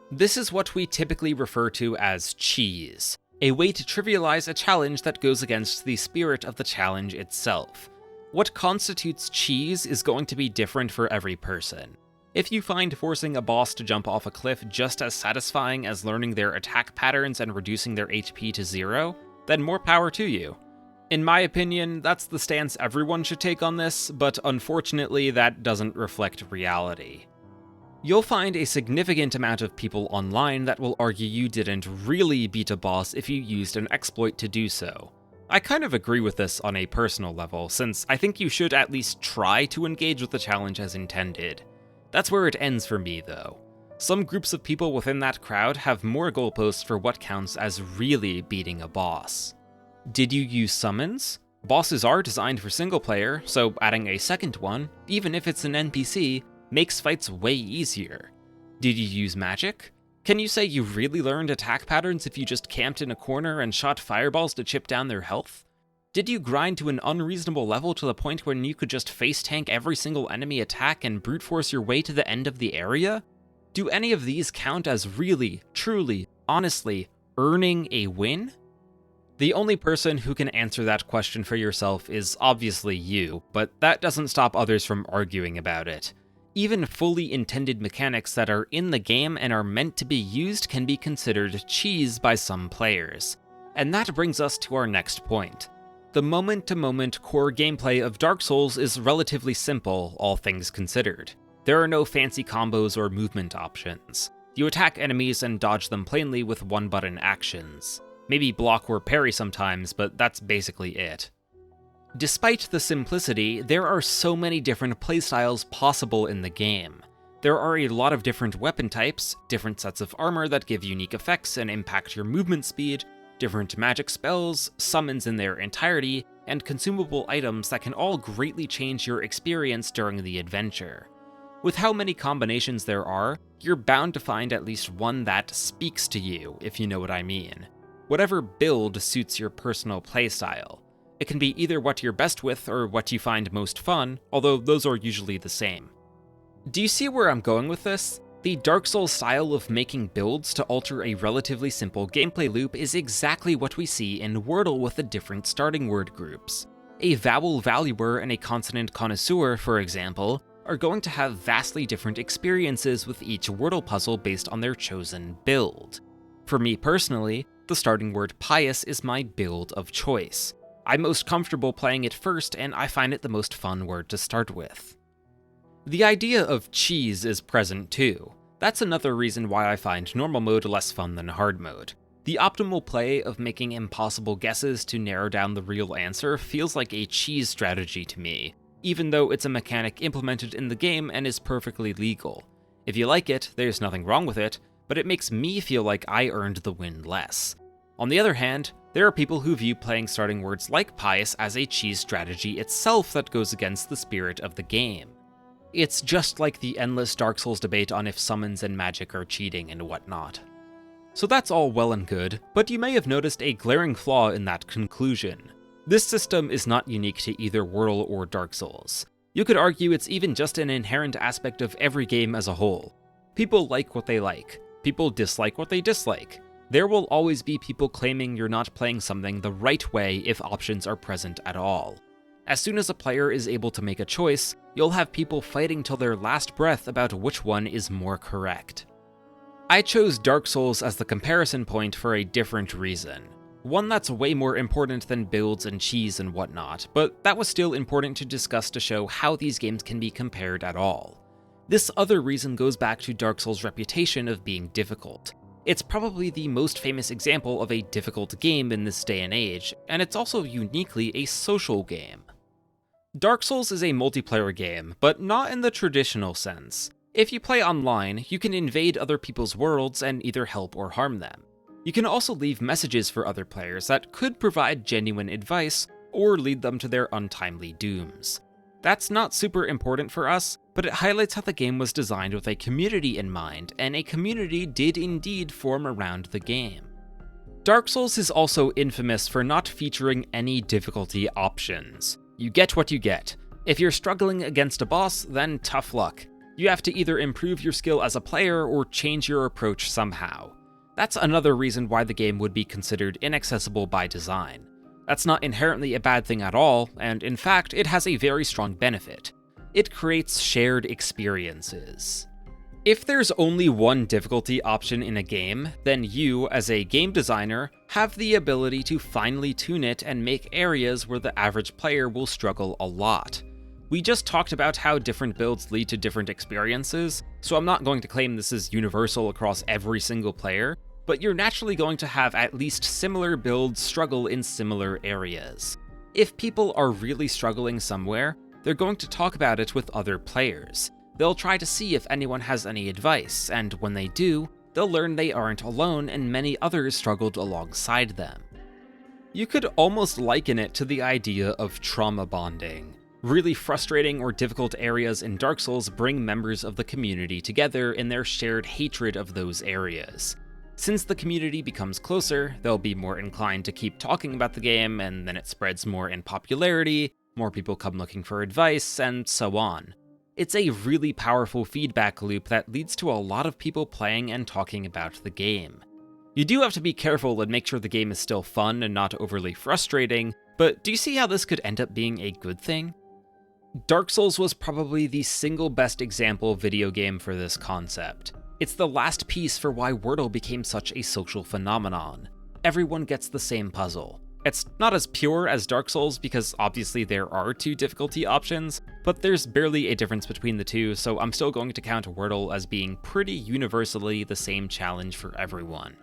This is what we typically refer to as cheese. a way to trivialize a challenge that goes against the spirit of the challenge itself. What constitutes cheese is going to be different for every person. If you find forcing a boss to jump off a cliff just as satisfying as learning their attack patterns and reducing their HP to 0, then more power to you. In my opinion, that's the stance everyone should take on this, but unfortunately that doesn't reflect reality. You'll find a significant amount of people online that will argue you didn't really beat a boss if you used an exploit to do so. I kind of agree with this on a personal level, since I think you should at least try to engage with the challenge as intended. That's where it ends for me, though. Some groups of people within that crowd have more goalposts for what counts as really beating a boss. Did you use summons? Bosses are designed for single player, so adding a second one, even if it's an NPC, makes fights way easier. Did you use magic? Can you say you really learned attack patterns if you just camped in a corner and shot fireballs to chip down their health? Did you grind to an unreasonable level to the point when you could just face tank every single enemy attack and brute force your way to the end of the area? Do any of these count as really, truly, honestly, earning a win? The only person who can answer that question for yourself is obviously you, but that doesn't stop others from arguing about it. Even fully intended mechanics that are in the game and are meant to be used can be considered cheese by some players. And that brings us to our next point. The moment-to-moment core gameplay of Dark Souls is relatively simple, all things considered. There are no fancy combos or movement options. You attack enemies and dodge them plainly with one-button actions. Maybe block or parry sometimes, but that's basically it. Despite the simplicity, there are so many different playstyles possible in the game. There are a lot of different weapon types, different sets of armor that give unique effects and impact your movement speed, different magic spells, summons in their entirety, and consumable items that can all greatly change your experience during the adventure. With how many combinations there are, you're bound to find at least one that speaks to you, if you know what I mean. Whatever build suits your personal playstyle. It can be either what you're best with or what you find most fun, although those are usually the same. Do you see where I'm going with this? The Dark Souls style of making builds to alter a relatively simple gameplay loop is exactly what we see in Wordle with the different starting word groups. A vowel valuer and a consonant connoisseur, for example, are going to have vastly different experiences with each Wordle puzzle based on their chosen build. For me personally, the starting word pious is my build of choice. I'm most comfortable playing it first, and I find it the most fun word to start with. The idea of cheese is present too. That's another reason why I find normal mode less fun than hard mode. The optimal play of making impossible guesses to narrow down the real answer feels like a cheese strategy to me, even though it's a mechanic implemented in the game and is perfectly legal. If you like it, there's nothing wrong with it, but it makes me feel like I earned the win less. On the other hand, there are people who view playing starting words like pious as a cheese strategy itself that goes against the spirit of the game. It's just like the endless Dark Souls debate on if summons and magic are cheating and whatnot. So that's all well and good, but you may have noticed a glaring flaw in that conclusion. This system is not unique to either Wordle or Dark Souls. You could argue it's even just an inherent aspect of every game as a whole. People like what they like. People dislike what they dislike. There will always be people claiming you're not playing something the right way if options are present at all. As soon as a player is able to make a choice, you'll have people fighting till their last breath about which one is more correct. I chose Dark Souls as the comparison point for a different reason. One that's way more important than builds and cheese and whatnot, but that was still important to discuss to show how these games can be compared at all. This other reason goes back to Dark Souls' reputation of being difficult. It's probably the most famous example of a difficult game in this day and age, and it's also uniquely a social game. Dark Souls is a multiplayer game, but not in the traditional sense. If you play online, you can invade other people's worlds and either help or harm them. You can also leave messages for other players that could provide genuine advice or lead them to their untimely dooms. That's not super important for us, but it highlights how the game was designed with a community in mind, and a community did indeed form around the game. Dark Souls is also infamous for not featuring any difficulty options. You get what you get. If you're struggling against a boss, then tough luck. You have to either improve your skill as a player or change your approach somehow. That's another reason why the game would be considered inaccessible by design. That's not inherently a bad thing at all, and in fact, it has a very strong benefit. It creates shared experiences. If there's only one difficulty option in a game, then you, as a game designer, have the ability to finely tune it and make areas where the average player will struggle a lot. We just talked about how different builds lead to different experiences, so I'm not going to claim this is universal across every single player, but you're naturally going to have at least similar builds struggle in similar areas. If people are really struggling somewhere, they're going to talk about it with other players. They'll try to see if anyone has any advice, and when they do, they'll learn they aren't alone and many others struggled alongside them. You could almost liken it to the idea of trauma bonding. Really frustrating or difficult areas in Dark Souls bring members of the community together in their shared hatred of those areas. Since the community becomes closer, they'll be more inclined to keep talking about the game, and then it spreads more in popularity, more people come looking for advice, and so on. It's a really powerful feedback loop that leads to a lot of people playing and talking about the game. You do have to be careful and make sure the game is still fun and not overly frustrating, but do you see how this could end up being a good thing? Dark Souls was probably the single best example video game for this concept. It's the last piece for why Wordle became such a social phenomenon. Everyone gets the same puzzle. It's not as pure as Dark Souls because obviously there are two difficulty options, but there's barely a difference between the two, so I'm still going to count Wordle as being pretty universally the same challenge for everyone.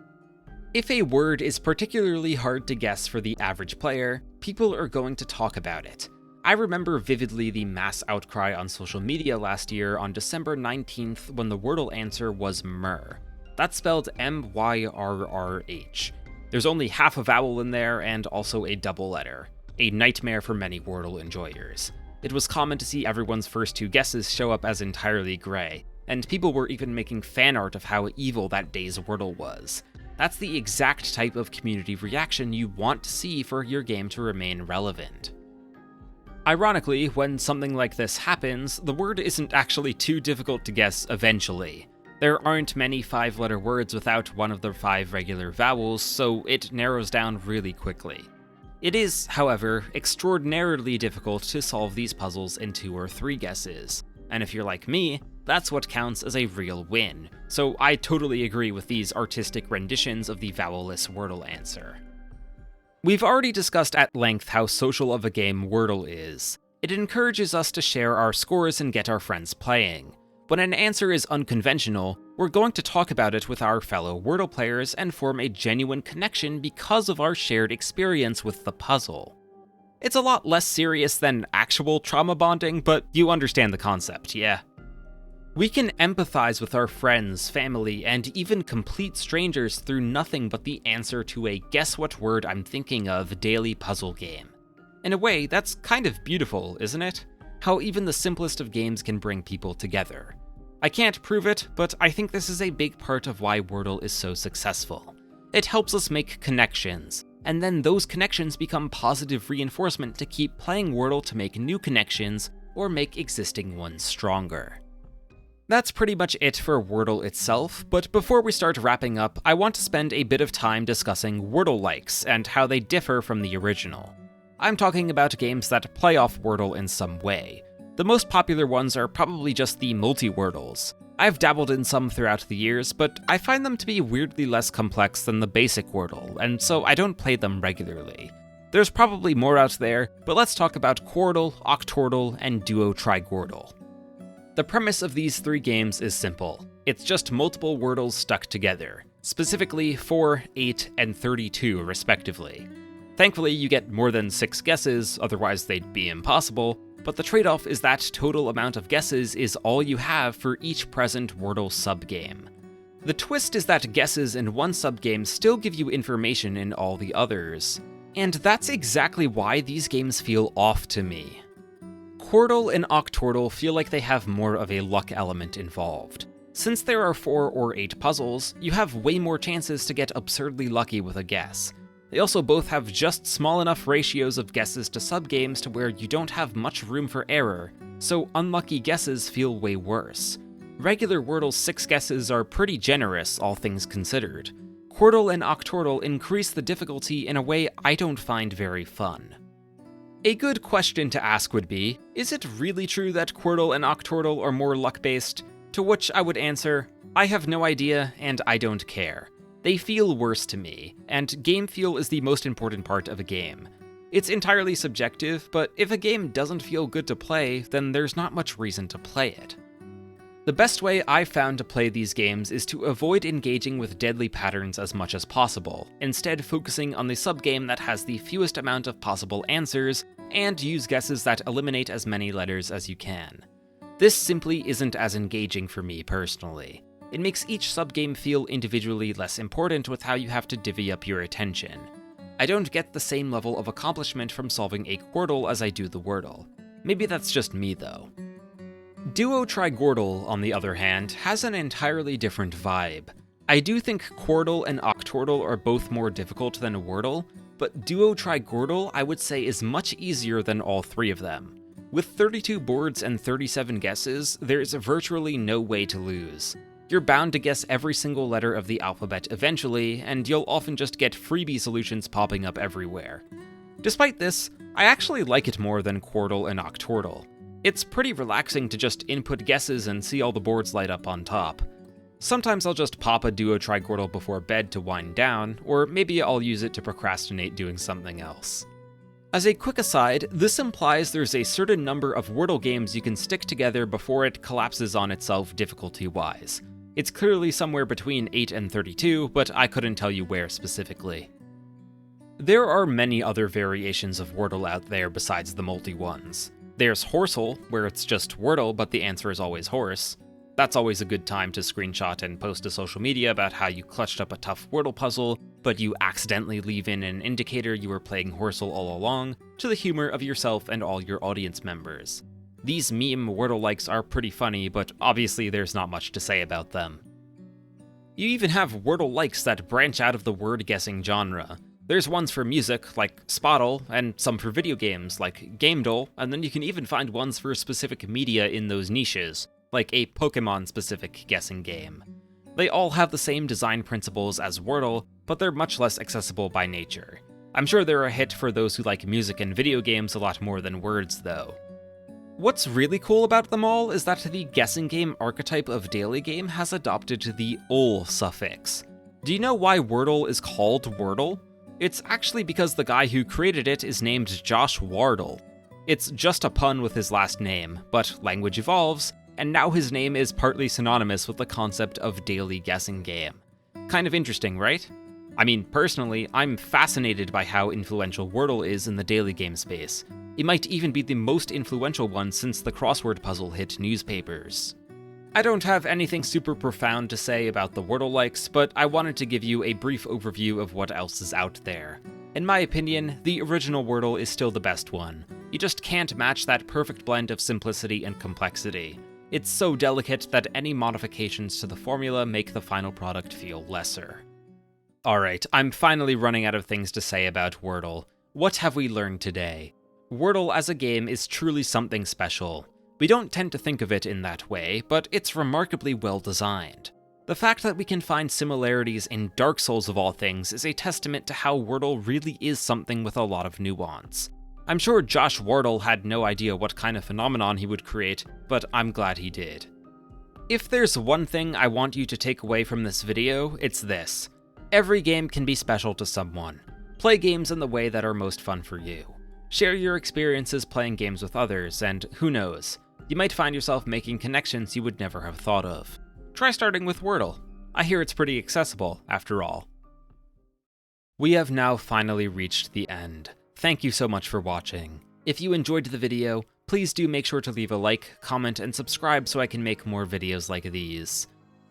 If a word is particularly hard to guess for the average player, people are going to talk about it. I remember vividly the mass outcry on social media last year on December 19th when the Wordle answer was myrrh. That's spelled M-Y-R-R-H. There's only half a vowel in there and also a double letter. A nightmare for many Wordle enjoyers. It was common to see everyone's first two guesses show up as entirely gray, and people were even making fan art of how evil that day's Wordle was. That's the exact type of community reaction you want to see for your game to remain relevant. Ironically, when something like this happens, the word isn't actually too difficult to guess eventually. There aren't many 5-letter words without one of the 5 regular vowels, so it narrows down really quickly. It is, however, extraordinarily difficult to solve these puzzles in 2 or 3 guesses, and if you're like me, that's what counts as a real win, so I totally agree with these artistic renditions of the vowel-less Wordle answer. We've already discussed at length how social of a game Wordle is. It encourages us to share our scores and get our friends playing. When an answer is unconventional, we're going to talk about it with our fellow Wordle players and form a genuine connection because of our shared experience with the puzzle. It's a lot less serious than actual trauma bonding, but you understand the concept, yeah? We can empathize with our friends, family, and even complete strangers through nothing but the answer to a guess what word I'm thinking of daily puzzle game. In a way, that's kind of beautiful, isn't it? How even the simplest of games can bring people together. I can't prove it, but I think this is a big part of why Wordle is so successful. It helps us make connections, and then those connections become positive reinforcement to keep playing Wordle to make new connections or make existing ones stronger. That's pretty much it for Wordle itself, but before we start wrapping up, I want to spend a bit of time discussing Wordle-likes and how they differ from the original. I'm talking about games that play off Wordle in some way. The most popular ones are probably just the multi-Wordles. I've dabbled in some throughout the years, but I find them to be weirdly less complex than the basic Wordle, and so I don't play them regularly. There's probably more out there, but let's talk about Quordle, Octordle, and Duo-Trigordle. The premise of these 3 games is simple. It's just multiple Wordles stuck together, specifically 4, 8, and 32 respectively. Thankfully, you get more than 6 guesses, otherwise they'd be impossible, but the trade-off is that total amount of guesses is all you have for each present Wordle subgame. The twist is that guesses in one subgame still give you information in all the others. And that's exactly why these games feel off to me. Quordle and Octordle feel like they have more of a luck element involved. Since there are 4 or 8 puzzles, you have way more chances to get absurdly lucky with a guess. They also both have just small enough ratios of guesses to subgames to where you don't have much room for error, so unlucky guesses feel way worse. Regular Wordle's 6 guesses are pretty generous, all things considered. Wordle and Octordle increase the difficulty in a way I don't find very fun. A good question to ask would be, is it really true that Wordle and Octordle are more luck-based? To which I would answer, I have no idea and I don't care. They feel worse to me, and game feel is the most important part of a game. It's entirely subjective, but if a game doesn't feel good to play, then there's not much reason to play it. The best way I've found to play these games is to avoid engaging with deadly patterns as much as possible, instead focusing on the subgame that has the fewest amount of possible answers, and use guesses that eliminate as many letters as you can. This simply isn't as engaging for me personally. It makes each subgame feel individually less important with how you have to divvy up your attention. I don't get the same level of accomplishment from solving a Wordle as I do the Wordle. Maybe that's just me though. Duo Trigordle, on the other hand, has an entirely different vibe. I do think Wordle and Octordle are both more difficult than Wordle, but Duo Trigordle I would say is much easier than all three of them. With 32 boards and 37 guesses, there's virtually no way to lose. You're bound to guess every single letter of the alphabet eventually, and you'll often just get freebie solutions popping up everywhere. Despite this, I actually like it more than Wordle and Octordle. It's pretty relaxing to just input guesses and see all the boards light up on top. Sometimes I'll just pop a Duo Trigordle before bed to wind down, or maybe I'll use it to procrastinate doing something else. As a quick aside, this implies there's a certain number of Wordle games you can stick together before it collapses on itself difficulty-wise. It's clearly somewhere between 8 and 32, but I couldn't tell you where specifically. There are many other variations of Wordle out there besides the multi ones. There's Horsel, where it's just Wordle but the answer is always horse. That's always a good time to screenshot and post to social media about how you clutched up a tough Wordle puzzle, but you accidentally leave in an indicator you were playing Horsel all along, to the humor of yourself and all your audience members. These meme Wordle-likes are pretty funny, but obviously there's not much to say about them. You even have Wordle-likes that branch out of the word-guessing genre. There's ones for music, like Spottle, and some for video games, like Gamedle, and then you can even find ones for specific media in those niches, like a Pokemon-specific guessing game. They all have the same design principles as Wordle, but they're much less accessible by nature. I'm sure they're a hit for those who like music and video games a lot more than words, though. What's really cool about them all is that the guessing game archetype of daily game has adopted the ol suffix. Do you know why Wordle is called Wordle? It's actually because the guy who created it is named Josh Wardle. It's just a pun with his last name, but language evolves, and now his name is partly synonymous with the concept of daily guessing game. Kind of interesting, right? I mean, personally, I'm fascinated by how influential Wordle is in the daily game space. It might even be the most influential one since the crossword puzzle hit newspapers. I don't have anything super profound to say about the Wordle-likes, but I wanted to give you a brief overview of what else is out there. In my opinion, the original Wordle is still the best one. You just can't match that perfect blend of simplicity and complexity. It's so delicate that any modifications to the formula make the final product feel lesser. Alright, I'm finally running out of things to say about Wordle. What have we learned today? Wordle as a game is truly something special. We don't tend to think of it in that way, but it's remarkably well designed. The fact that we can find similarities in Dark Souls of all things is a testament to how Wordle really is something with a lot of nuance. I'm sure Josh Wardle had no idea what kind of phenomenon he would create, but I'm glad he did. If there's one thing I want you to take away from this video, it's this. Every game can be special to someone. Play games in the way that are most fun for you. Share your experiences playing games with others, and who knows, you might find yourself making connections you would never have thought of. Try starting with Wordle. I hear it's pretty accessible, after all. We have now finally reached the end. Thank you so much for watching. If you enjoyed the video, please do make sure to leave a like, comment, and subscribe so I can make more videos like these.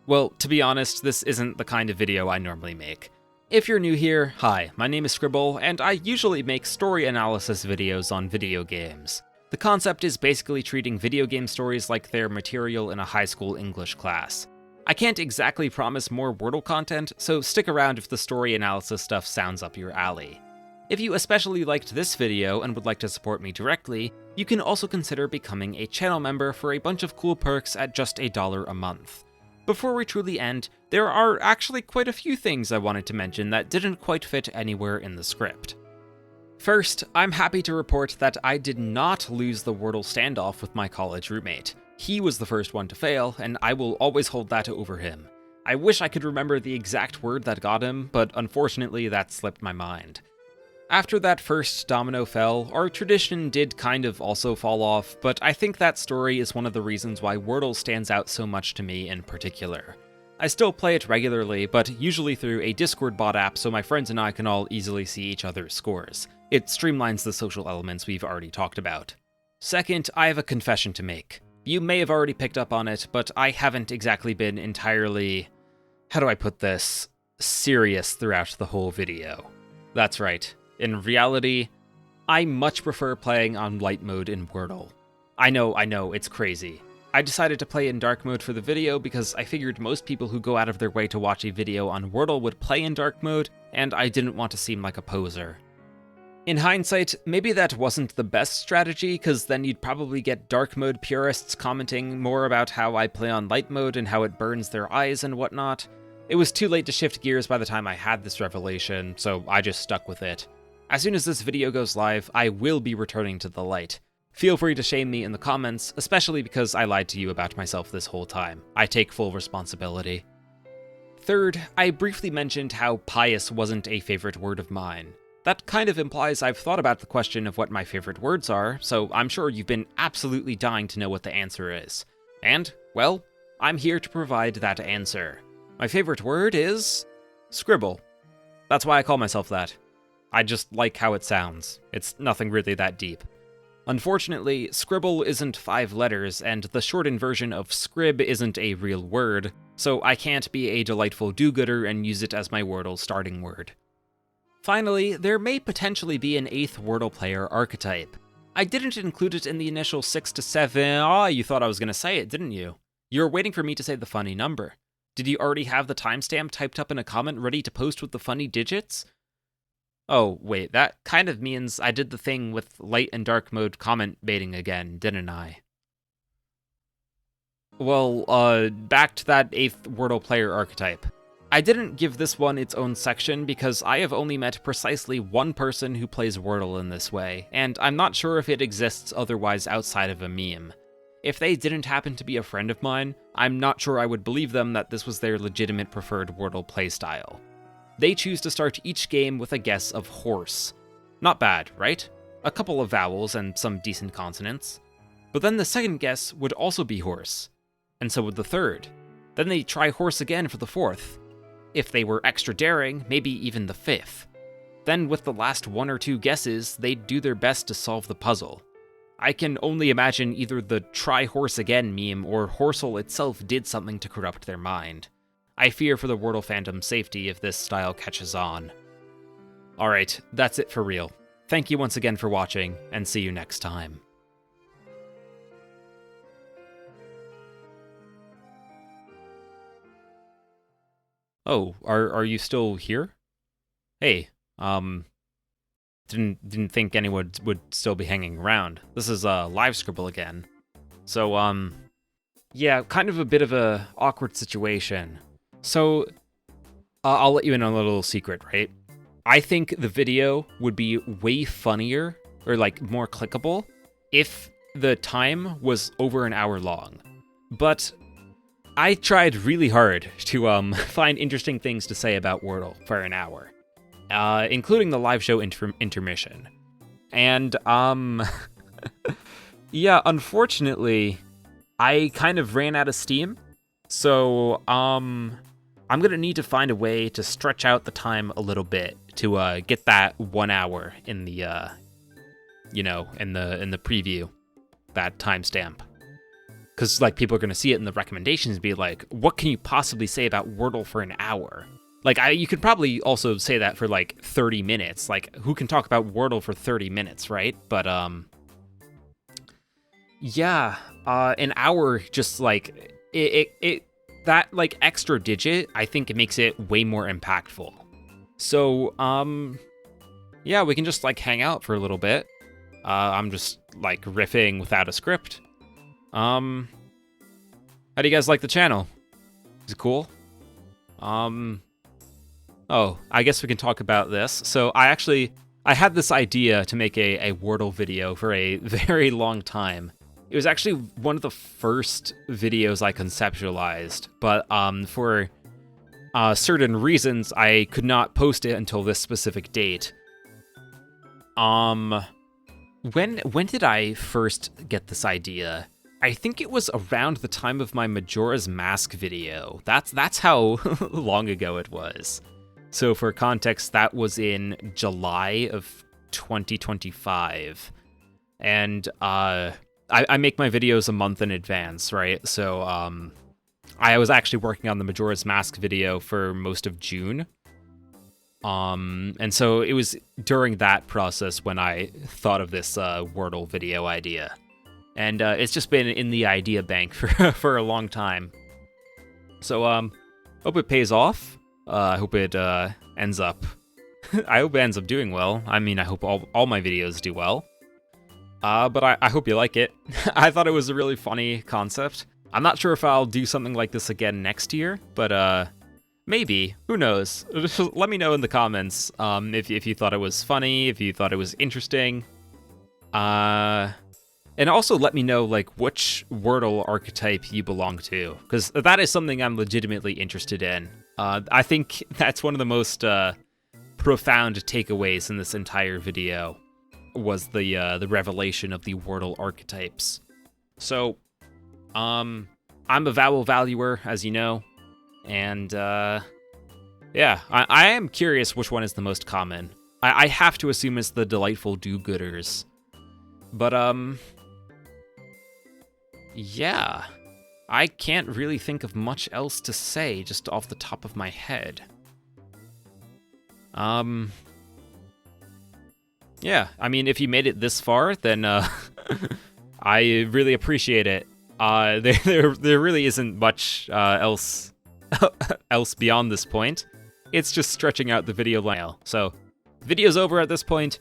Well, to be honest, this isn't the kind of video I normally make. If you're new here, hi, my name is Scribble, and I usually make story analysis videos on video games. The concept is basically treating video game stories like they're material in a high school English class. I can't exactly promise more Wordle content, so stick around if the story analysis stuff sounds up your alley. If you especially liked this video and would like to support me directly, you can also consider becoming a channel member for a bunch of cool perks at just $1 a month. before we truly end, there are actually quite a few things I wanted to mention that didn't quite fit anywhere in the script. First, I'm happy to report that I did not lose the Wordle standoff with my college roommate. He was the first one to fail, and I will always hold that over him. I wish I could remember the exact word that got him, but unfortunately that slipped my mind. After that first domino fell, our tradition did kind of also fall off, but I think that story is one of the reasons why Wordle stands out so much to me in particular. I still play it regularly, but usually through a Discord bot app so my friends and I can all easily see each other's scores. It streamlines the social elements we've already talked about. Second, I have a confession to make. You may have already picked up on it, but I haven't exactly been entirely, how do I put this, serious throughout the whole video. That's right. In reality, I much prefer playing on light mode in Wordle. I know, it's crazy. I decided to play in dark mode for the video because I figured most people who go out of their way to watch a video on Wordle would play in dark mode, and I didn't want to seem like a poser. In hindsight, maybe that wasn't the best strategy, because then you'd probably get dark mode purists commenting more about how I play on light mode and how it burns their eyes and whatnot. It was too late to shift gears by the time I had this revelation, so I just stuck with it. As soon as this video goes live, I will be returning to the light. Feel free to shame me in the comments, especially because I lied to you about myself this whole time. I take full responsibility. Third, I briefly mentioned how pious wasn't a favorite word of mine. That kind of implies I've thought about the question of what my favorite words are, so I'm sure you've been absolutely dying to know what the answer is. And, well, I'm here to provide that answer. My favorite word is scribble. That's why I call myself that. I just like how it sounds. It's nothing really that deep. Unfortunately, scribble isn't 5 letters, and the shortened version of scrib isn't a real word, so I can't be a delightful do-gooder and use it as my Wordle starting word. Finally, there may potentially be an 8th Wordle player archetype. I didn't include it in the initial 6 to 7. You thought I was going to say it, didn't you? You were waiting for me to say the funny number. Did you already have the timestamp typed up in a comment ready to post with the funny digits? Oh, wait, that kind of means I did the thing with light and dark mode comment baiting again, didn't I? Well, back to that 8th Wordle player archetype. I didn't give this one its own section because I have only met precisely one person who plays Wordle in this way, and I'm not sure if it exists otherwise outside of a meme. If they didn't happen to be a friend of mine, I'm not sure I would believe them that this was their legitimate preferred Wordle playstyle. They choose to start each game with a guess of horse. Not bad, right? A couple of vowels and some decent consonants. But then the second guess would also be horse. And so would the third. Then they try horse again for the fourth. If they were extra daring, maybe even the fifth. Then with the last 1 or 2 guesses, they'd do their best to solve the puzzle. I can only imagine either the try horse again meme or Horsel itself did something to corrupt their mind. I fear for the Wordle fandom's safety if this style catches on. Alright, that's it for real. Thank you once again for watching, and see you next time. Oh, are you still here? Hey, didn't think anyone would still be hanging around. This is live scribble again. So, yeah, kind of a bit of a awkward situation. So, I'll let you in on a little secret, right? I think the video would be way funnier, or like more clickable, if the time was over an hour long. But I tried really hard to find interesting things to say about Wordle for an hour, including the live show intermission. And, yeah, unfortunately, I kind of ran out of steam. So, I'm gonna need to find a way to stretch out the time a little bit to get that 1 hour in the, in the preview, that timestamp. Because, like, people are gonna see it in the recommendations and be like, what can you possibly say about Wordle for an hour? Like, you could probably also say that for, like, 30 minutes. Like, who can talk about Wordle for 30 minutes, right? But, yeah, an hour just, like, that, like, extra digit, I think it makes it way more impactful. So, yeah, we can just, like, hang out for a little bit. I'm just, like, riffing without a script. How do you guys like the channel? Is it cool? Oh, I guess we can talk about this. So I had this idea to make a Wordle video for a very long time. It was actually one of the first videos I conceptualized, but for certain reasons, I could not post it until this specific date. When did I first get this idea? I think it was around the time of my Majora's Mask video. That's how long ago it was. So for context, that was in July of 2025. And I make my videos a month in advance, right? So I was actually working on the Majora's Mask video for most of June. And so it was during that process when I thought of this Wordle video idea. And it's just been in the idea bank for a long time. So hope it pays off. I hope it ends up doing well. I mean, I hope all my videos do well. But I hope you like it. I thought it was a really funny concept. I'm not sure if I'll do something like this again next year, but maybe. Who knows? Let me know in the comments if you thought it was funny, if you thought it was interesting. And also let me know, like, which Wordle archetype you belong to, because that is something I'm legitimately interested in. I think that's one of the most profound takeaways in this entire video, was the revelation of the Wordle archetypes. So, I'm a vowel valuer, as you know, and yeah, I am curious which one is the most common. I have to assume it's the delightful do-gooders, but yeah, I can't really think of much else to say just off the top of my head. Yeah, I mean, if you made it this far, then I really appreciate it. There really isn't much else beyond this point. It's just stretching out the video length. So, video's over at this point.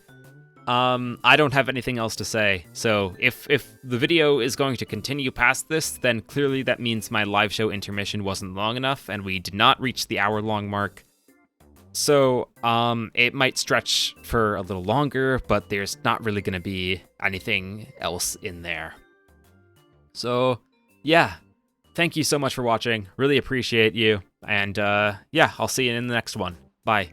I don't have anything else to say, so if the video is going to continue past this, then clearly that means my live show intermission wasn't long enough, and we did not reach the hour-long mark. So, it might stretch for a little longer, but there's not really going to be anything else in there. So, yeah, thank you so much for watching, really appreciate you, and yeah, I'll see you in the next one. Bye.